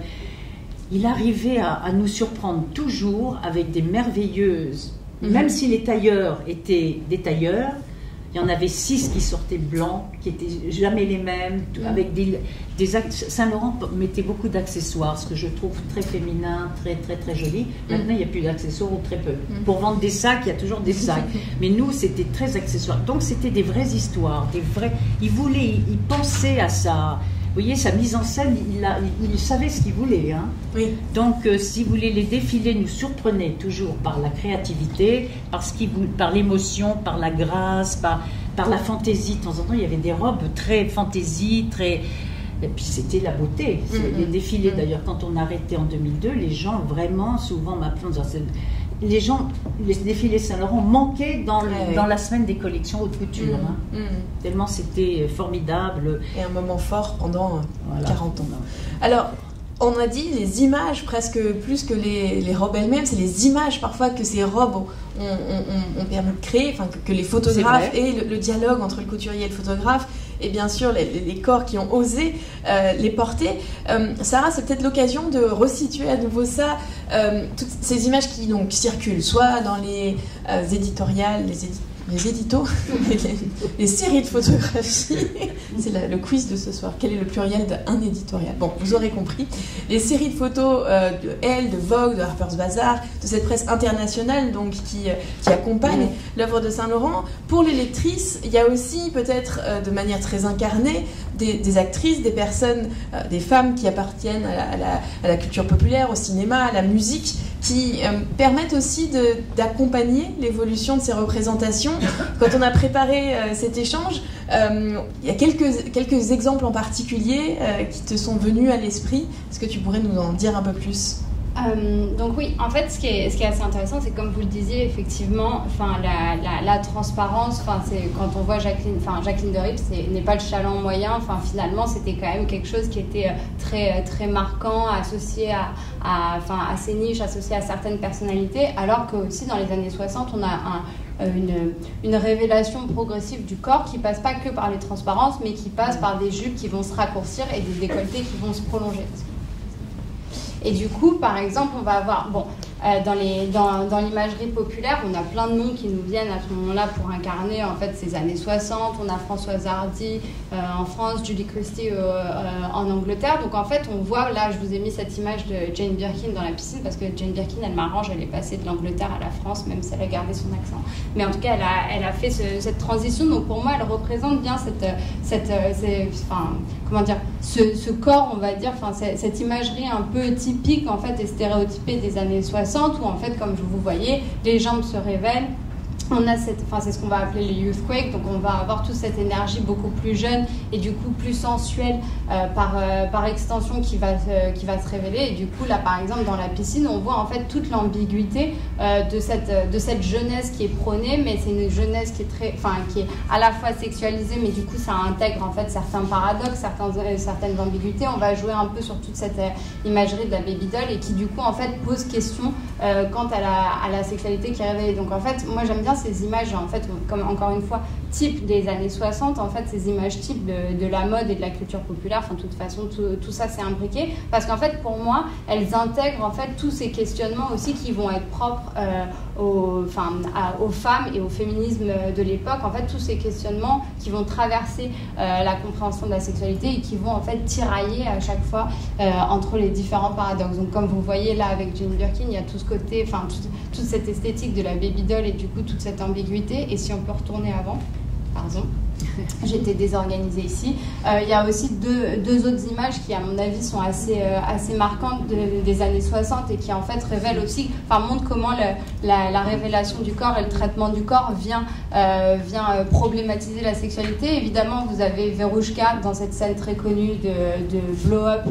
Il arrivait à nous surprendre toujours avec des merveilleuses... Même si les tailleurs étaient des tailleurs, il y en avait 6 qui sortaient blancs, qui n'étaient jamais les mêmes, avec des Saint-Laurent mettait beaucoup d'accessoires, ce que je trouve très féminin, très très très joli. Maintenant, il n'y a plus d'accessoires ou très peu. Pour vendre des sacs, il y a toujours des sacs. Mais nous, c'était très accessoire. Donc, c'était des vraies histoires, des vrais... Il pensait à ça. Vous voyez, sa mise en scène, il savait ce qu'il voulait. Hein. Donc, si vous voulez, les défilés nous surprenaient toujours par la créativité, par l'émotion, par la grâce, par la fantaisie. De temps en temps, il y avait des robes très fantaisie, très... Et puis, c'était la beauté. Les défilés, d'ailleurs, quand on arrêtait en 2002, les gens, vraiment, souvent m'appelaient en disant... Les défilés Saint-Laurent manquaient dans la semaine des collections haute couture. Tellement c'était formidable. Et un moment fort pendant 40 ans. Alors, on a dit les images, presque plus que les robes elles-mêmes, c'est les images parfois que ces robes ont permis de créer, enfin que les photographes et le dialogue entre le couturier et le photographe, et bien sûr les corps qui ont osé les porter. Sarah, c'est peut-être l'occasion de resituer à nouveau ça, toutes ces images qui donc circulent, soit dans les éditoriales, les éditos, les séries de photographies. C'est le quiz de ce soir. Quel est le pluriel d'un éditorial? Bon, vous aurez compris. Les séries de photos de Elle, de Vogue, de Harper's Bazaar, de cette presse internationale donc, qui accompagne l'œuvre de Saint-Laurent. Pour les lectrices, il y a aussi peut-être de manière très incarnée des actrices, des personnes, des femmes qui appartiennent à la culture populaire, au cinéma, à la musique, qui permettent aussi d'accompagner l'évolution de ces représentations. Quand on a préparé cet échange, il y a quelques exemples en particulier qui te sont venus à l'esprit. Est-ce que tu pourrais nous en dire un peu plus? Donc oui, en fait, ce qui est assez intéressant, c'est comme vous le disiez, effectivement, enfin la transparence, enfin c'est quand on voit Jacqueline de Rips, n'est pas le chaland moyen. Enfin finalement, c'était quand même quelque chose qui était très très marquant, associé à ces niches, associé à certaines personnalités, alors que aussi dans les années 60, on a une révélation progressive du corps qui passe pas que par les transparences, mais qui passe par des jupes qui vont se raccourcir et des décolletés qui vont se prolonger. Et du coup, par exemple, on va avoir, dans l'imagerie populaire, on a plein de noms qui nous viennent à ce moment-là pour incarner en fait ces années 60. On a Françoise Hardy en France, Julie Christie en Angleterre. Donc en fait, on voit, là, je vous ai mis cette image de Jane Birkin dans la piscine parce que Jane Birkin, elle m'arrange, elle est passée de l'Angleterre à la France, même si elle a gardé son accent. Mais en tout cas, elle a fait cette transition. Donc pour moi, elle représente bien ce corps, on va dire, cette imagerie un peu typique en fait et stéréotypée des années 60 où en fait, comme vous voyez, les jambes se révèlent. On a c'est ce qu'on va appeler le youthquake, donc on va avoir toute cette énergie beaucoup plus jeune et du coup plus sensuelle par extension qui va se révéler. Et du coup là par exemple dans la piscine on voit en fait toute l'ambiguïté de cette jeunesse qui est prônée, mais c'est une jeunesse qui est à la fois sexualisée, mais du coup ça intègre en fait certains paradoxes, certaines ambiguïtés. On va jouer un peu sur toute cette imagerie de la baby doll et qui du coup en fait pose question quant à la sexualité qui est révélée. Donc en fait moi j'aime bien ces images, en fait, comme encore une fois, type des années 60, en fait, ces images types de la mode et de la culture populaire, enfin, de toute façon, tout ça s'est imbriqué, parce qu'en fait, pour moi, elles intègrent, en fait, tous ces questionnements aussi qui vont être propres aux femmes et au féminisme de l'époque, en fait, tous ces questionnements qui vont traverser la compréhension de la sexualité et qui vont, en fait, tirailler à chaque fois entre les différents paradoxes. Donc, comme vous voyez, là, avec Jane Birkin, il y a tout ce côté, enfin, toute cette esthétique de la baby doll et du coup, toute cette ambiguïté. Et si on peut retourner avant, pardon, j'étais désorganisée ici. Il y a aussi deux autres images qui, à mon avis, sont assez marquantes des années 60 et qui, en fait, révèlent aussi, montrent comment la révélation du corps et le traitement du corps vient problématiser la sexualité. Évidemment, vous avez Verouchka dans cette scène très connue de Blow Up,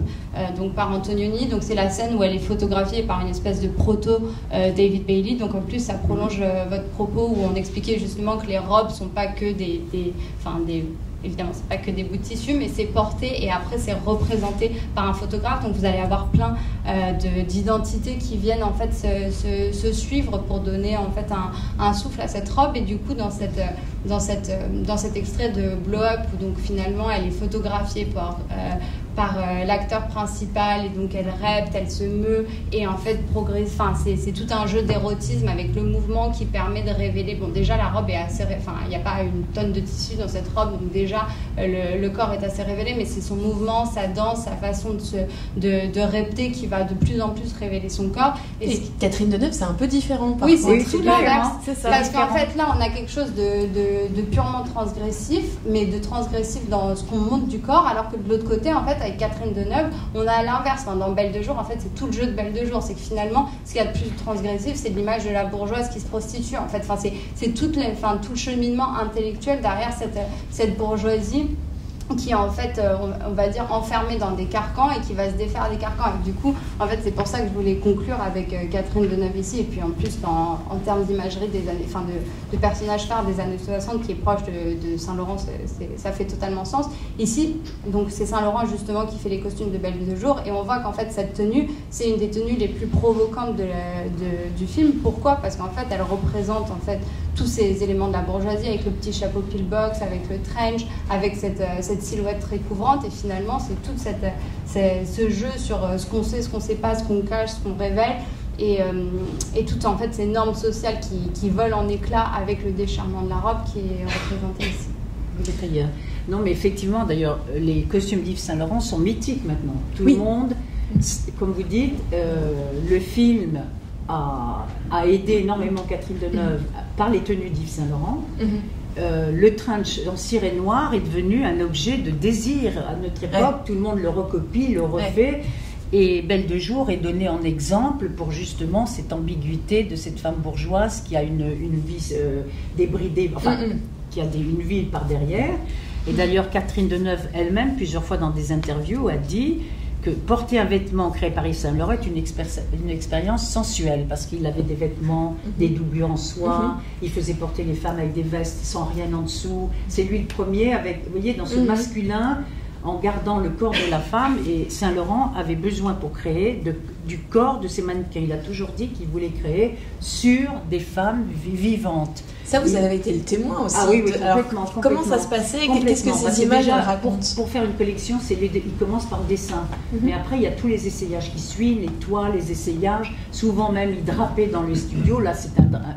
donc par Antonioni. Donc, c'est la scène où elle est photographiée par une espèce de proto-David Bailey. Donc, en plus, ça prolonge votre propos où on expliquait justement que les robes ne sont pas que évidemment, c'est pas que des bouts de tissu, mais c'est porté et après c'est représenté par un photographe. Donc vous allez avoir plein d'identités qui viennent en fait se suivre pour donner en fait un souffle à cette robe. Et du coup dans cet extrait de Blow Up, où donc finalement elle est photographiée par l'acteur principal, et donc elle répète, elle se meut et en fait progresse. Enfin, c'est tout un jeu d'érotisme avec le mouvement qui permet de révéler. Bon, déjà la robe est assez, il n'y a pas une tonne de tissu dans cette robe, donc déjà le corps est assez révélé, mais c'est son mouvement, sa danse, sa façon de répéter qui va de plus en plus révéler son corps. Et Catherine Deneuve, c'est un peu différent. Oui, c'est tout l'inverse. Parce différent. qu'en fait là, on a quelque chose de purement transgressif, mais de transgressif dans ce qu'on montre du corps, alors que de l'autre côté, en fait, avec Catherine Deneuve, on a l'inverse. Dans Belle de jour, en fait, c'est tout le jeu de Belle de jour. C'est que finalement, ce qu'il y a de plus transgressif, c'est l'image de la bourgeoise qui se prostitue. En fait, c'est tout le cheminement intellectuel derrière cette bourgeoisie qui est en fait, on va dire, enfermée dans des carcans et qui va se défaire des carcans. Et du coup, en fait, c'est pour ça que je voulais conclure avec Catherine Deneuve ici. Et puis en plus, en termes d'imagerie des années, de personnage phare des années 60 qui est proche de Saint-Laurent, ça fait totalement sens. Ici, donc c'est Saint-Laurent justement qui fait les costumes de Belle de jour. Et on voit qu'en fait, cette tenue, c'est une des tenues les plus provocantes du film. Pourquoi ? Parce qu'en fait, elle représente en fait tous ces éléments de la bourgeoisie avec le petit chapeau pillbox, avec le trench, avec cette silhouette très couvrante. Et finalement, c'est tout ce jeu sur ce qu'on sait, ce qu'on ne sait pas, ce qu'on cache, ce qu'on révèle. Et tout en fait ces normes sociales qui volent en éclats avec le déchirement de la robe qui est représenté ici. D'ailleurs. Non, mais effectivement, d'ailleurs, les costumes d'Yves Saint-Laurent sont mythiques maintenant. Tout oui. le monde, comme vous dites, le film a aidé énormément Catherine Deneuve par les tenues d'Yves Saint-Laurent. Le trench en ciré noir est devenu un objet de désir à notre époque. Tout le monde le recopie, le refait. Et Belle de jour est donnée en exemple pour justement cette ambiguïté de cette femme bourgeoise qui a une vie débridée, qui a une vie par derrière. Et d'ailleurs, Catherine Deneuve elle-même, plusieurs fois dans des interviews, a dit que porter un vêtement créé par Yves Saint Laurent est une expérience sensuelle, parce qu'il avait des vêtements, des doublures en soie, il faisait porter les femmes avec des vestes sans rien en dessous. C'est lui le premier, avec, vous voyez, dans ce masculin, en gardant le corps de la femme, et Saint Laurent avait besoin pour créer du corps de ses mannequins. Il a toujours dit qu'il voulait créer sur des femmes vivantes. Ça, vous avez été le témoin aussi. Ah oui, oui, alors, complètement. comment ça se passait? Qu'est-ce que ces images racontent? Pour faire une collection, il commence par le dessin. Mais après, il y a tous les essayages qui suivent, les toiles, les essayages. Souvent même, il drapait dans le studio. Là,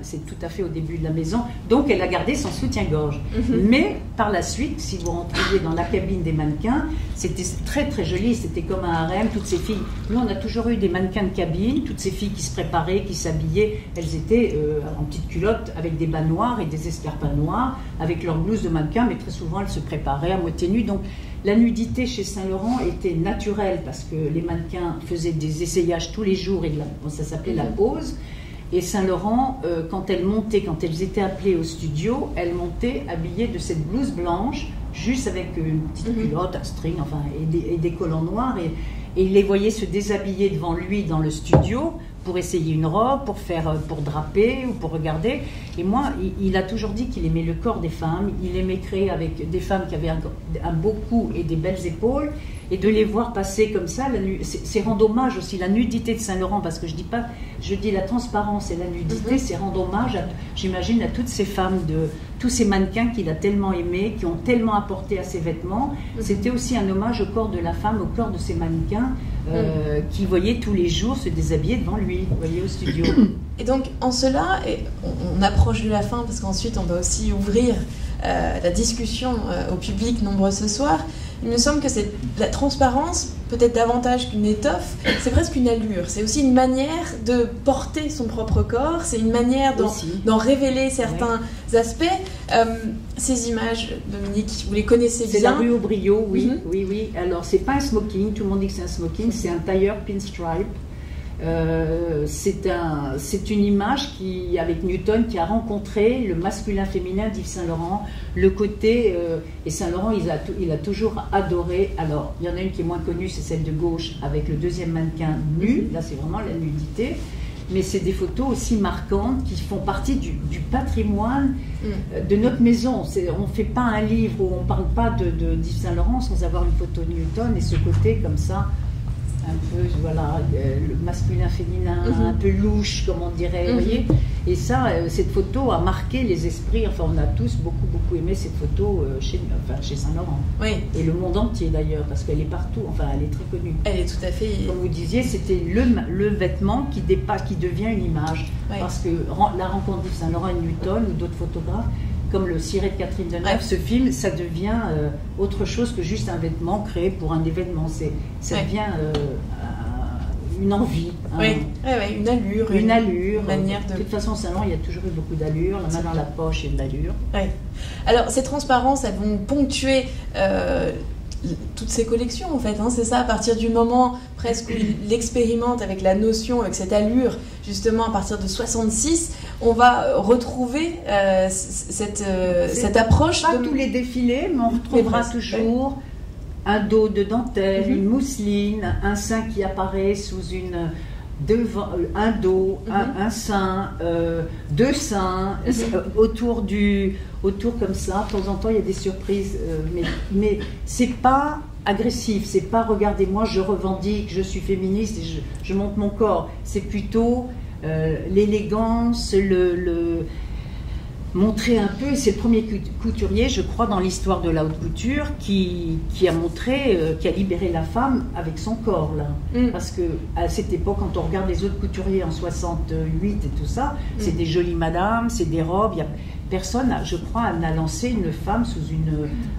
c'est tout à fait au début de la maison. Donc, elle a gardé son soutien-gorge. Mais par la suite, si vous rentriez dans la cabine des mannequins, c'était très très joli. C'était comme un harem. Toutes ces filles. Nous, on a toujours eu des mannequins de cabine. Toutes ces filles qui se préparaient, qui s'habillaient. Elles étaient en petites culottes avec des bas noirs et des escarpins noirs, avec leur blouse de mannequin, mais très souvent elles se préparaient à moitié nues. Donc la nudité chez Saint Laurent était naturelle, parce que les mannequins faisaient des essayages tous les jours, et ça s'appelait la pause. Et Saint Laurent, quand elles étaient appelées au studio, elles montaient habillées de cette blouse blanche, juste avec une petite culotte, un string, enfin, et des collants noirs, et il les voyait se déshabiller devant lui dans le studio, pour essayer une robe, pour draper ou pour regarder. Et moi, il a toujours dit qu'il aimait le corps des femmes, il aimait créer avec des femmes qui avaient un beau cou et des belles épaules, et de les voir passer comme ça, c'est rendre hommage aussi, la nudité de Saint Laurent, parce que je dis la transparence et la nudité, c'est rendre hommage, j'imagine, à toutes ces femmes, tous ces mannequins qu'il a tellement aimés, qui ont tellement apporté à ses vêtements. C'était aussi un hommage au corps de la femme, au corps de ces mannequins, qui voyaient tous les jours se déshabiller devant lui, vous voyez, au studio. Et donc, en cela, on approche de la fin, parce qu'ensuite, on va aussi ouvrir la discussion au public nombreux ce soir. Il me semble que la transparence, peut-être davantage qu'une étoffe, c'est presque une allure. C'est aussi une manière de porter son propre corps, c'est une manière d'en révéler certains aspects. Ces images, Dominique, vous les connaissez bien? C'est la rue Aubriot, oui, oui. Alors, c'est pas un smoking, tout le monde dit que c'est un smoking, c'est un tailleur pinstripe. C'est une image avec Newton, qui a rencontré le masculin-féminin d'Yves Saint Laurent, le côté, et Saint Laurent il a toujours adoré. Alors il y en a une qui est moins connue, c'est celle de gauche avec le deuxième mannequin nu, là c'est vraiment la nudité, mais c'est des photos aussi marquantes qui font partie du patrimoine de notre maison. On ne fait pas un livre où on ne parle pas d'Yves Saint Laurent sans avoir une photo de Newton, et ce côté comme ça, un peu, voilà, le masculin-féminin, un peu louche, comme on dirait, vous voyez. Et ça, cette photo a marqué les esprits. Enfin, on a tous beaucoup aimé cette photo chez Saint Laurent. Oui. Et le monde entier, d'ailleurs, parce qu'elle est partout. Enfin, elle est très connue. Elle est tout à fait... Comme vous disiez, c'était le vêtement qui devient une image. Oui. Parce que la rencontre d'Yves Saint Laurent et Newton, ou d'autres photographes, comme le Ciré de Catherine Deneuve, ce film, ça devient autre chose que juste un vêtement créé pour un événement. Ça devient une envie. Une allure. Une allure. Manière de... De toute façon, Saint Laurent, il y a toujours eu beaucoup d'allure. La main dans la poche et de l'allure. Alors, ces transparences, elles vont ponctuer toutes ces collections, en fait. C'est ça, à partir du moment presque où il expérimente avec la notion, avec cette allure, justement, à partir de 66, on va retrouver cette approche. Pas tous les défilés, mais on retrouvera toujours un dos de dentelle, une mousseline, un sein qui apparaît sous un dos, un sein, deux seins, autour comme ça. De temps en temps, il y a des surprises, mais c'est pas agressif, c'est pas regardez-moi, je revendique, je suis féministe et je monte mon corps. C'est plutôt l'élégance, montrer un peu, et c'est le premier couturier, je crois, dans l'histoire de la haute couture qui a montré, qui a libéré la femme avec son corps, là. Parce que à cette époque, quand on regarde les autres couturiers en 68 et tout ça, c'est des jolies madames, c'est des robes, personne, je crois, n'a lancé une femme sous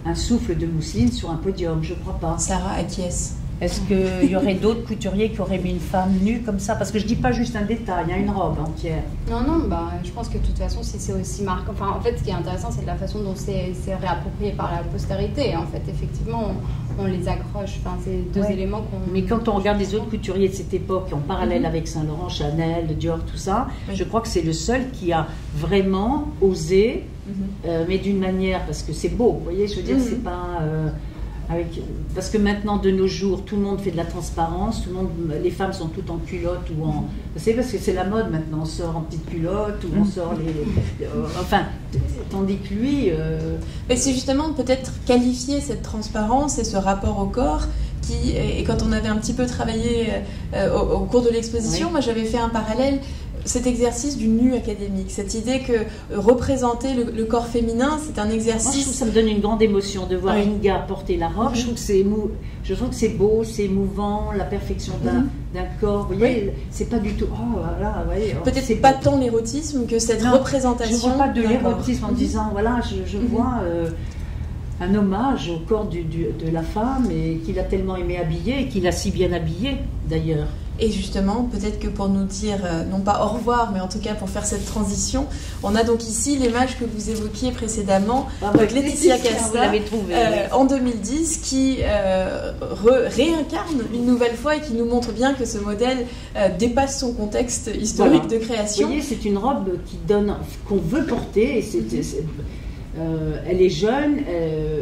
un souffle de mousseline sur un podium, je crois pas. Sarah acquiesce. Est-ce qu'il y aurait d'autres couturiers qui auraient mis une femme nue comme ça? Parce que je dis pas juste un détail, il y a une robe entière. Non, je pense que de toute façon, c'est aussi marquant. Enfin, en fait, ce qui est intéressant, c'est de la façon dont c'est réapproprié par la postérité. En fait, effectivement, on les accroche. Enfin, c'est deux éléments qu'on... Mais quand on regarde les autres couturiers de cette époque, en parallèle avec Saint Laurent, Chanel, Dior, tout ça, je crois que c'est le seul qui a vraiment osé, mais d'une manière, parce que c'est beau, vous voyez, je veux dire, c'est pas... Parce que maintenant, de nos jours, tout le monde fait de la transparence, les femmes sont toutes en culotte ou en... C'est parce que c'est la mode maintenant, on sort en petite culotte ou on sort tandis que lui... Mais c'est justement peut-être qualifier cette transparence et ce rapport au corps et quand on avait un petit peu travaillé au cours de l'exposition, moi j'avais fait un parallèle, cet exercice du nu académique, cette idée que représenter le corps féminin, c'est un exercice... Moi, je trouve que ça me donne une grande émotion de voir Inga porter la robe. Je trouve que c'est beau, c'est émouvant, la perfection d'un corps. Vous voyez, c'est pas du tout... Oh, voilà, voyez, peut-être c'est pas tant l'érotisme que cette représentation. Je ne vois pas de l'érotisme en disant, voilà, je vois... un hommage au corps de la femme et qu'il a tellement aimé habiller et qu'il a si bien habillé d'ailleurs. Et justement, peut-être que pour nous dire, non pas au revoir, mais en tout cas pour faire cette transition, on a donc ici l'image que vous évoquiez précédemment, avec Laetitia Casta, en 2010, qui réincarne une nouvelle fois et qui nous montre bien que ce modèle dépasse son contexte historique de création. Vous voyez, c'est une robe qu'on veut porter, et elle est jeune,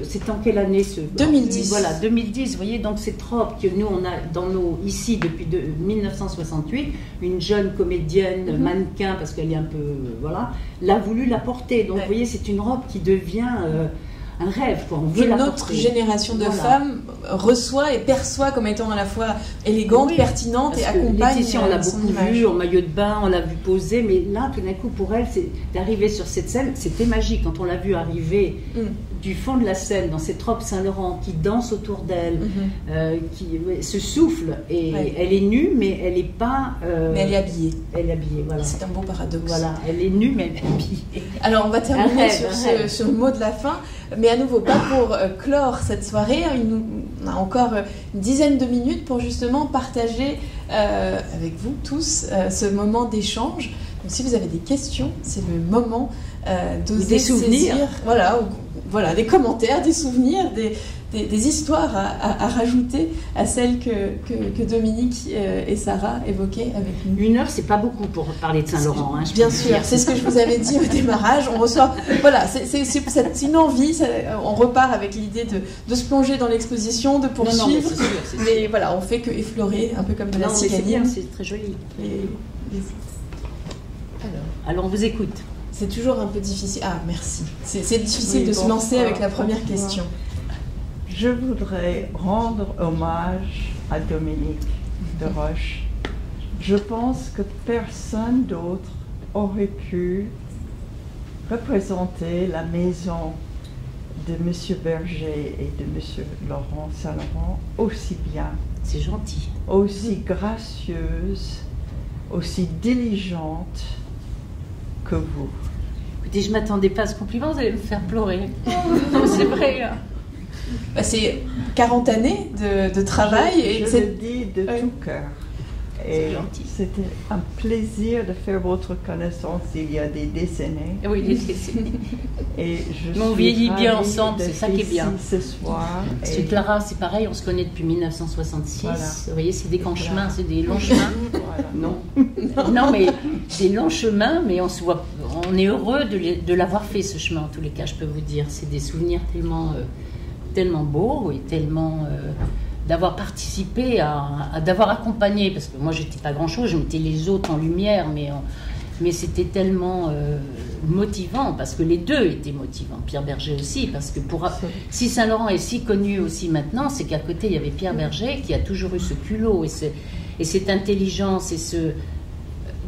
c'est en quelle année 2010. Voilà, 2010, vous voyez, donc cette robe que nous on a ici depuis 1968, une jeune comédienne, mannequin, parce qu'elle est un peu, voilà, l'a voulu la porter. Donc vous voyez, c'est une robe qui devient un rêve, quoi. On veut la notre porter. Génération de femmes reçoit et perçoit comme étant à la fois élégante, pertinente et accompagne Laetitia, on l'a son beaucoup image. vue en maillot de bain, on l'a vue poser, mais là, tout d'un coup, pour elle, c'est d'arriver sur cette scène, c'était magique. Quand on l'a vue arriver du fond de la scène, dans cette robe Saint-Laurent, qui danse autour d'elle, qui se souffle, et elle est nue, mais elle n'est pas... mais elle est habillée. Elle est habillée, voilà. C'est un beau paradoxe. Voilà, elle est nue, mais elle est habillée. Alors, on va terminer sur le mot de la fin. Mais à nouveau, pas pour clore cette soirée, on a encore une dizaine de minutes pour justement partager avec vous tous ce moment d'échange. Donc si vous avez des questions, c'est le moment d'oser saisir. Voilà, des commentaires, des souvenirs, des histoires à rajouter à celles que Dominique et Sarah évoquaient avec nous. 1 heure, c'est pas beaucoup pour parler de Saint-Laurent. Hein, bien sûr, c'est ce que je vous avais dit au démarrage. On reçoit, voilà, c'est une envie. On repart avec l'idée de se plonger dans l'exposition, de poursuivre. Non, c'est sûr. Mais voilà, on fait que effleurer, un peu comme de la ciganine. C'est très joli. Alors, on vous écoute. C'est toujours un peu difficile. Ah, merci. C'est difficile de se lancer avec la première question. Je voudrais rendre hommage à Dominique de Roche. Je pense que personne d'autre aurait pu représenter la maison de M. Berger et de M. Laurent Saint-Laurent aussi bien. C'est gentil. Aussi gracieuse, aussi diligente que vous. Écoutez, je ne m'attendais pas à ce compliment, vous allez me faire pleurer. C'est vrai. C'est 40 années de travail. Je le dis de tout cœur. Et c'était un plaisir de faire votre connaissance il y a des décennies. Oui, des décennies. Et on vieillit bien ensemble, c'est ça qui est bien. Ce soir. Et Clara, c'est pareil, on se connaît depuis 1966. Voilà. Vous voyez, c'est des grands chemins, c'est des longs chemins. Voilà. Non, mais des longs chemins, mais on se voit. On est heureux de l'avoir fait, ce chemin, en tous les cas, je peux vous dire. C'est des souvenirs tellement beaux et tellement... d'avoir participé, d'avoir accompagné, parce que moi j'étais pas grand-chose, je mettais les autres en lumière, mais c'était tellement motivant, parce que les deux étaient motivants, Pierre Berger aussi, parce que si Saint-Laurent est si connu aussi maintenant, c'est qu'à côté il y avait Pierre Berger qui a toujours eu ce culot et cette intelligence et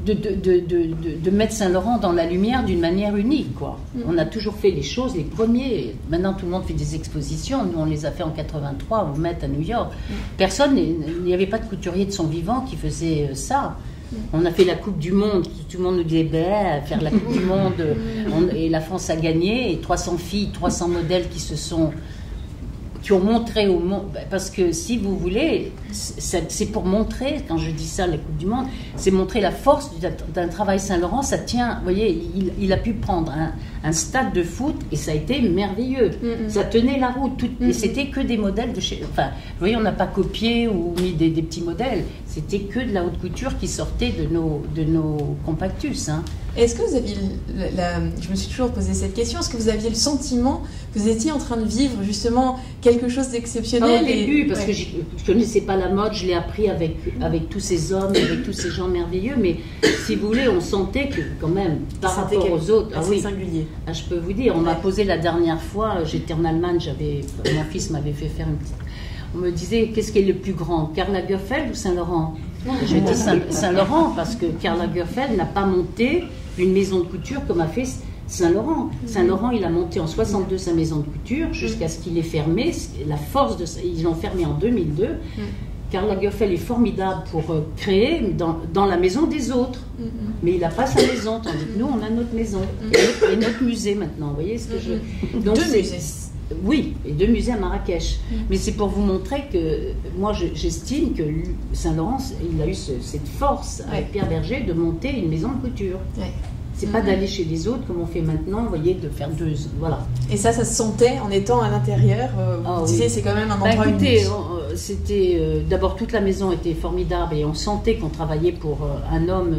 de mettre Saint-Laurent dans la lumière d'une manière unique, quoi. On a toujours fait les choses, les premiers. Maintenant, tout le monde fait des expositions. Nous, on les a fait en 83 au Met à New York. Personne, il n'y avait pas de couturier de son vivant qui faisait ça. On a fait la Coupe du Monde. Tout le monde nous disait, faire la Coupe du Monde. Et la France a gagné. Et 300 filles, 300 modèles qui ont montré au monde, parce que si vous voulez, c'est pour montrer, quand je dis ça, la Coupe du Monde, c'est montrer la force d'un travail Saint-Laurent. Ça tient, vous voyez, il a pu prendre un stade de foot et ça a été merveilleux. Ça tenait la route, et c'était que des modèles de chez... Enfin, vous voyez, on n'a pas copié ou mis des petits modèles. C'était que de la haute couture qui sortait de nos compactus. Hein. Est-ce que vous aviez, je me suis toujours posé cette question, est-ce que vous aviez le sentiment que vous étiez en train de vivre justement quelque chose d'exceptionnel? Au début, parce que je ne connaissais pas la mode, je l'ai appris avec tous ces hommes, avec tous ces gens merveilleux, mais si vous voulez, on sentait que quand même, par rapport aux autres, c'est singulier. Je peux vous dire, on m'a posé la dernière fois, j'étais en Allemagne, mon fils m'avait fait faire une petite... On me disait, qu'est-ce qui est le plus grand, Karl Lagerfeld ou Saint-Laurent? J'ai dit Saint-Laurent, parce que Karl Lagerfeld n'a pas monté une maison de couture comme a fait Saint-Laurent. Saint-Laurent, il a monté en 62 sa maison de couture jusqu'à ce qu'il ait fermé. La force de ça, ils l'ont fermé en 2002. Karl Lagerfeld est formidable pour créer dans la maison des autres. Mais il n'a pas sa maison, tandis que nous, on a notre maison. Et notre musée maintenant, vous voyez ce que je... Donc, deux musées. Oui, et 2 musées à Marrakech. Mais c'est pour vous montrer que moi, j'estime que Saint-Laurent, il a eu cette force avec Pierre Berger de monter une maison de couture. C'est pas d'aller chez les autres comme on fait maintenant, vous voyez, de faire 2. Voilà. Et ça se sentait en étant à l'intérieur. Vous disiez, c'est quand même un endroit écoutez, c'était d'abord toute la maison était formidable et on sentait qu'on travaillait pour un homme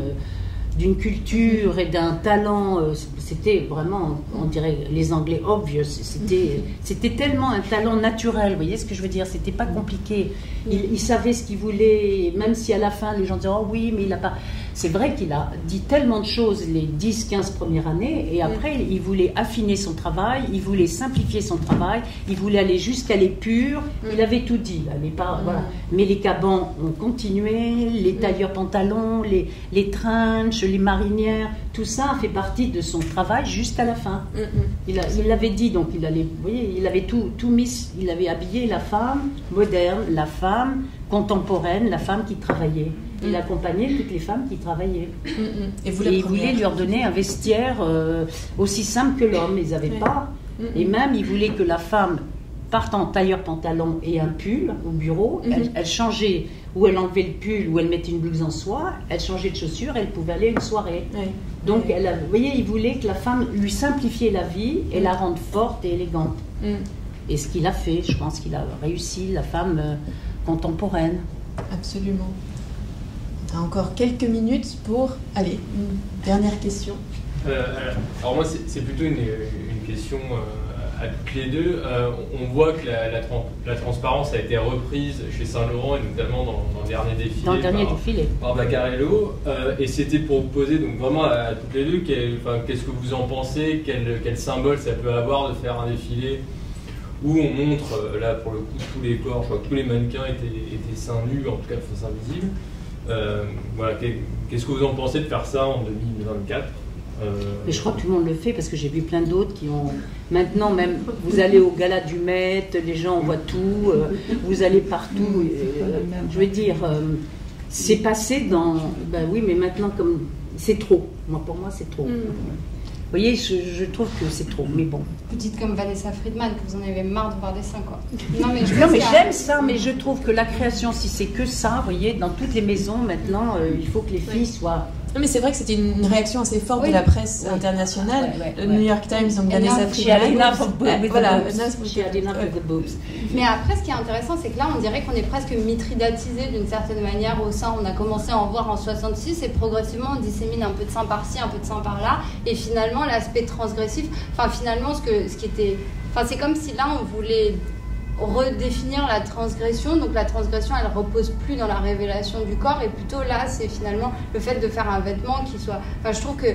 d'une culture et d'un talent. C'était vraiment, on dirait les Anglais obvious. C'était tellement un talent naturel. Vous voyez ce que je veux dire? C'était pas compliqué. Il savait ce qu'il voulait, même si à la fin les gens disaient oh oui, mais il a pas. C'est vrai qu'il a dit tellement de choses les 10-15 premières années et après il voulait affiner son travail, il voulait simplifier son travail, il voulait aller jusqu'à l'épure, il avait tout dit. Voilà. Mais les cabans ont continué, les tailleurs pantalons, les trenches, les marinières, tout ça fait partie de son travail jusqu'à la fin. Il l'avait dit, donc il allait, vous voyez, il avait tout mis, il avait habillé la femme moderne, la femme contemporaine, la femme qui travaillait. Il accompagnait toutes les femmes qui travaillaient. Et il voulait leur donner un vestiaire aussi simple que l'homme. Ils n'avaient pas. Et même, il voulait que la femme parte en tailleur pantalon et un pull au bureau. Elle changeait, ou elle enlevait le pull, ou elle mettait une blouse en soie. Elle changeait de chaussures, elle pouvait aller à une soirée. Donc, vous voyez, il voulait que la femme lui simplifie la vie et la rende forte et élégante. Et ce qu'il a fait, je pense qu'il a réussi, la femme contemporaine. Absolument. On a encore quelques minutes pour... Allez, une dernière question. Alors moi, c'est plutôt une question à toutes les deux. On voit que la transparence a été reprise chez Saint-Laurent et notamment dans le dernier défilé. Par Vaccarello. Et c'était pour vous poser donc vraiment à toutes les deux, qu'est-ce que vous en pensez, quel symbole ça peut avoir de faire un défilé où on montre, là pour le coup, tous les corps, je crois que tous les mannequins étaient seins nus, en tout cas face invisible. Voilà, qu'est-ce que vous en pensez de faire ça en 2024 Mais je crois que tout le monde le fait parce que j'ai vu plein d'autres qui ont... Maintenant même, vous allez au gala du Met, les gens voient tout, vous allez partout. Je veux dire, c'est passé dans... Ben oui, mais maintenant, comme c'est trop. Pour moi, c'est trop. Vous voyez, je trouve que c'est trop, mais bon. Vous dites comme Vanessa Friedman que vous en avez marre de voir des seins, quoi. Non, mais j'aime ça, mais je trouve que la création, si c'est que ça, vous voyez, dans toutes les maisons, maintenant, il faut que les filles soient... Non, mais c'est vrai que c'était une réaction assez forte de la presse internationale. Le New York Times, donc Vanessa Friedman. Mais après, ce qui est intéressant, c'est que là, on dirait qu'on est presque mitridatisé d'une certaine manière au sein. On a commencé à en voir en 66 et progressivement, on dissémine un peu de sein par-ci, un peu de sein par-là. Et finalement, l'aspect transgressif, finalement, ce qui était... c'est comme si là, on voulait redéfinir la transgression. Donc la transgression, elle repose plus dans la révélation du corps et plutôt là, c'est finalement le fait de faire un vêtement qui soit... je trouve que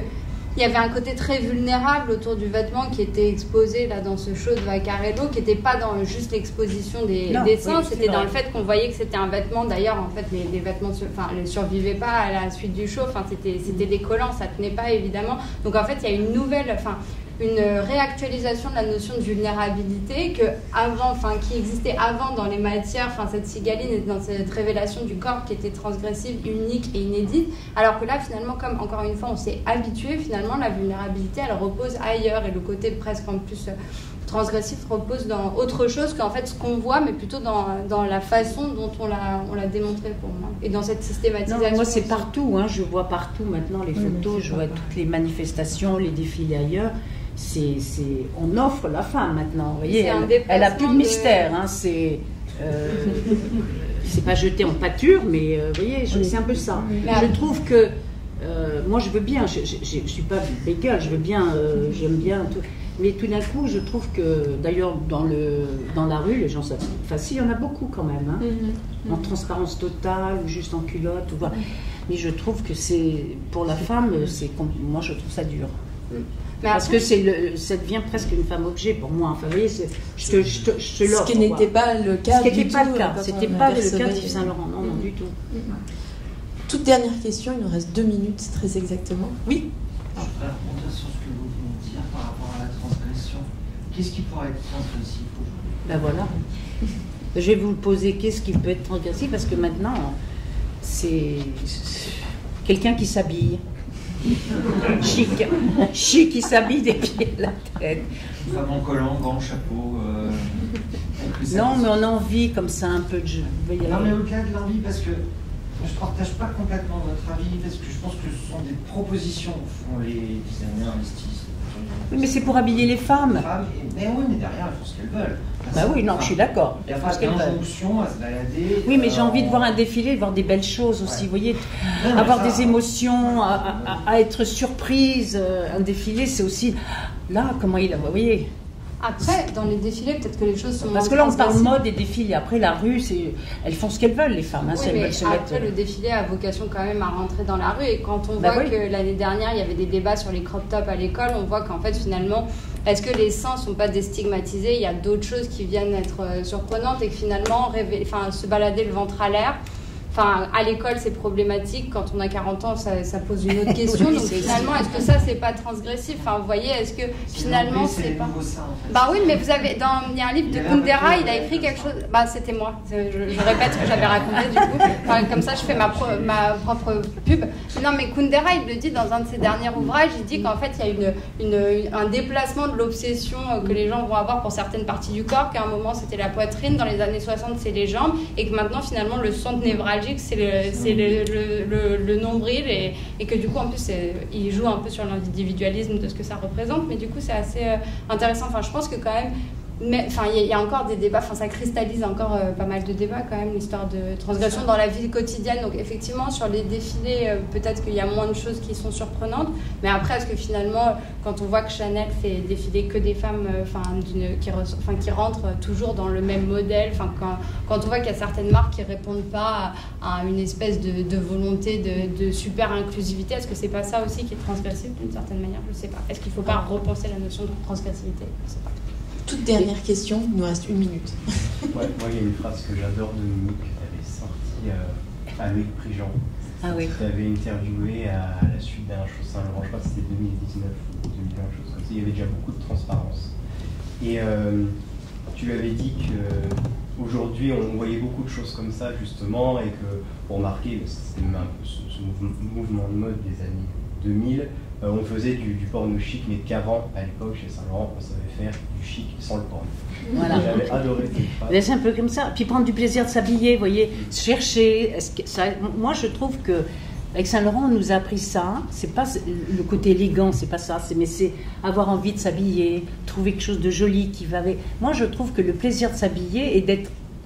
il y avait un côté très vulnérable autour du vêtement qui était exposé là dans ce show de Vaccarello, qui n'était pas dans juste l'exposition des seins, c'était dans le fait qu'on voyait que c'était un vêtement. D'ailleurs, en fait, les vêtements ne survivaient pas à la suite du show. C'était des collants, ça tenait pas évidemment. Donc en fait, il y a une nouvelle... une réactualisation de la notion de vulnérabilité qui existait avant dans les matières, cette cigaline et dans cette révélation du corps qui était transgressive, unique et inédite, alors que là finalement, comme encore une fois on s'est habitué, finalement la vulnérabilité elle repose ailleurs et le côté presque en plus transgressif repose dans autre chose qu'en fait ce qu'on voit, mais plutôt dans la façon dont on l'a démontré pour moi et dans cette systématisation. Non, moi c'est partout, je vois partout maintenant les photos, je vois toutes les manifestations, les défilés ailleurs. On offre la femme maintenant, vous voyez, elle a plus de mystère, c'est pas jeté en pâture, mais vous voyez, c'est un peu ça. Je trouve que moi je veux bien, je suis pas végane, je veux bien, j'aime bien tout. Mais tout d'un coup, je trouve que, d'ailleurs, dans la rue, les gens savent. Enfin, si, il y en a beaucoup quand même, hein, en transparence totale, ou juste en culotte. Voilà. Mais je trouve que c'est, pour la femme, moi je trouve ça dur. Parce que ça devient presque une femme objet pour moi. Enfin, vous voyez, je te l'offre. Ce qui n'était pas le cas. Ce qui n'était pas le cas. C'était pas le cas d'Yves Saint Laurent, non, du tout. Toute dernière question, il nous reste 2 minutes très exactement. Oui. Je voudrais rebondir sur ce que vous venez de dire par rapport à la transgression. Qu'est-ce qui pourrait être transgressif aujourd'hui? Ben voilà. Je vais vous poser qu'est-ce qui peut être transgressif, parce que maintenant, c'est quelqu'un qui s'habille. Chic qui s'habille des pieds à la tête. Une femme en collant, gants, chapeau. Non, mais on a envie comme ça un peu de jeu. Non, mais au-delà de l'envie, parce que je ne partage pas complètement votre avis, parce que je pense que ce sont des propositions que font les designers, les stylistes. Oui, mais c'est pour habiller les femmes. Mais oui, mais derrière, elles font ce qu'elles veulent. Bah oui, non, je suis d'accord. Il y a pas d'injonction à se balader. Oui, mais j'ai envie de voir un défilé, de voir des belles choses aussi, vous voyez, avoir des émotions, à être surprise. Un défilé, c'est aussi, là, comment il a, vous voyez. Après, dans les défilés, peut-être que les choses sont... Parce que là, on parle mode et défilé. Après, la rue, elles font ce qu'elles veulent, les femmes. Hein, oui, mais après, le défilé a vocation quand même à rentrer dans la rue. Et quand on voit que l'année dernière, il y avait des débats sur les crop tops à l'école, on voit qu'en fait, finalement, est-ce que les seins ne sont pas déstigmatisés? Il y a d'autres choses qui viennent être surprenantes et que finalement, se balader le ventre à l'air... Enfin, à l'école, c'est problématique. Quand on a 40 ans, ça pose une autre question. Oui, donc finalement, est-ce que ça, c'est pas transgressif? Enfin, vous voyez, est-ce que finalement, c'est pas... Ça, en fait. Bah oui, mais vous avez... il y a un livre de Kundera, il a écrit quelque chose... Bah, c'était moi. Je répète ce que j'avais raconté, du coup. Enfin, comme ça, je fais ma propre pub. Non, mais Kundera, il le dit dans un de ses derniers ouvrages. Il dit qu'en fait, il y a un déplacement de l'obsession que les gens vont avoir pour certaines parties du corps, qu'à un moment, c'était la poitrine, dans les années 60, c'est les jambes, et que maintenant, finalement, le centre névralgique, c'est le nombril et que du coup en plus il joue un peu sur l'individualisme de ce que ça représente, mais du coup c'est assez intéressant. Enfin, je pense que quand même, il y a encore des débats, ça cristallise encore pas mal de débats quand même, l'histoire de transgression dans la vie quotidienne. Donc effectivement sur les défilés, peut-être qu'il y a moins de choses qui sont surprenantes, mais après est-ce que finalement quand on voit que Chanel fait défiler que des femmes qui rentrent toujours dans le même modèle, quand on voit qu'il y a certaines marques qui répondent pas à une espèce de volonté de super inclusivité, est-ce que c'est pas ça aussi qui est transgressif d'une certaine manière? Je sais pas. Est-ce qu'il faut pas repenser la notion de transgressivité? Je sais pas. Toute dernière question, il nous reste 1 minute. Moi, il y a une phrase que j'adore de Monique, que tu avais sortie à Loïc Prigent. Ah oui. Tu avais interviewé à la suite d'un show Saint-Laurent, je crois que c'était 2019 ou 2020, chose comme ça. Il y avait déjà beaucoup de transparence. Et tu lui avais dit qu'aujourd'hui, on voyait beaucoup de choses comme ça, justement, et que pour marquer, c'était même un peu ce mouvement de mode des années 2000, on faisait du porno chic, mais qu'avant, à l'époque, chez Saint-Laurent, on savait faire du chic sans le porno. Voilà. J'avais adoré cette phrase. C'est un peu comme ça. Puis prendre du plaisir de s'habiller, vous voyez, chercher. Moi, je trouve que avec Saint-Laurent, on nous a appris ça. C'est pas le côté élégant, c'est pas ça. Mais c'est avoir envie de s'habiller, trouver quelque chose de joli qui va avec. Moi, je trouve que le plaisir de s'habiller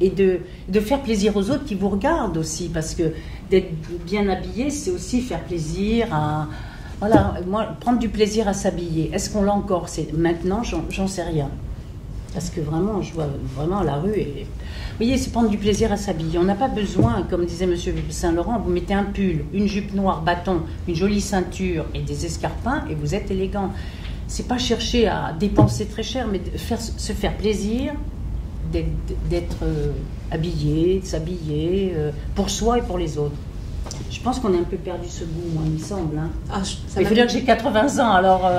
et de faire plaisir aux autres qui vous regardent aussi, parce que d'être bien habillé, c'est aussi faire plaisir à... Voilà, moi, prendre du plaisir à s'habiller. Est-ce qu'on l'a encore? Maintenant, j'en sais rien. Parce que vraiment, je vois vraiment la rue. Vous voyez, c'est prendre du plaisir à s'habiller. On n'a pas besoin, comme disait M. Saint-Laurent, vous mettez un pull, une jupe noire, bâton, une jolie ceinture et des escarpins et vous êtes élégant. C'est pas chercher à dépenser très cher, mais se faire plaisir d'être habillé, de s'habiller pour soi et pour les autres. Je pense qu'on a un peu perdu ce goût, moi, il me semble. Hein. Il faut dire que j'ai 80 ans, alors...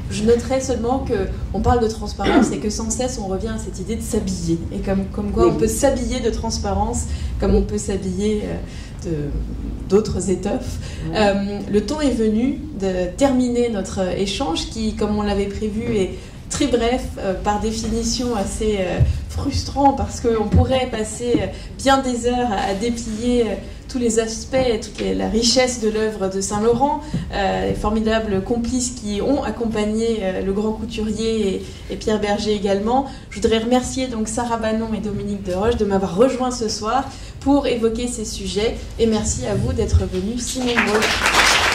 Je noterais seulement qu'on parle de transparence et que sans cesse on revient à cette idée de s'habiller. Et comme quoi on peut s'habiller de transparence, comme on peut s'habiller d'autres étoffes. Le temps est venu de terminer notre échange qui, comme on l'avait prévu, est très bref, par définition assez frustrant parce qu'on pourrait passer bien des heures à déplier tous les aspects, la richesse de l'œuvre de Saint-Laurent, les formidables complices qui ont accompagné le grand couturier et Pierre Berger également. Je voudrais remercier donc Sarah Bannon et Dominique Deroche de m'avoir rejoint ce soir pour évoquer ces sujets, et merci à vous d'être venus si nombreux.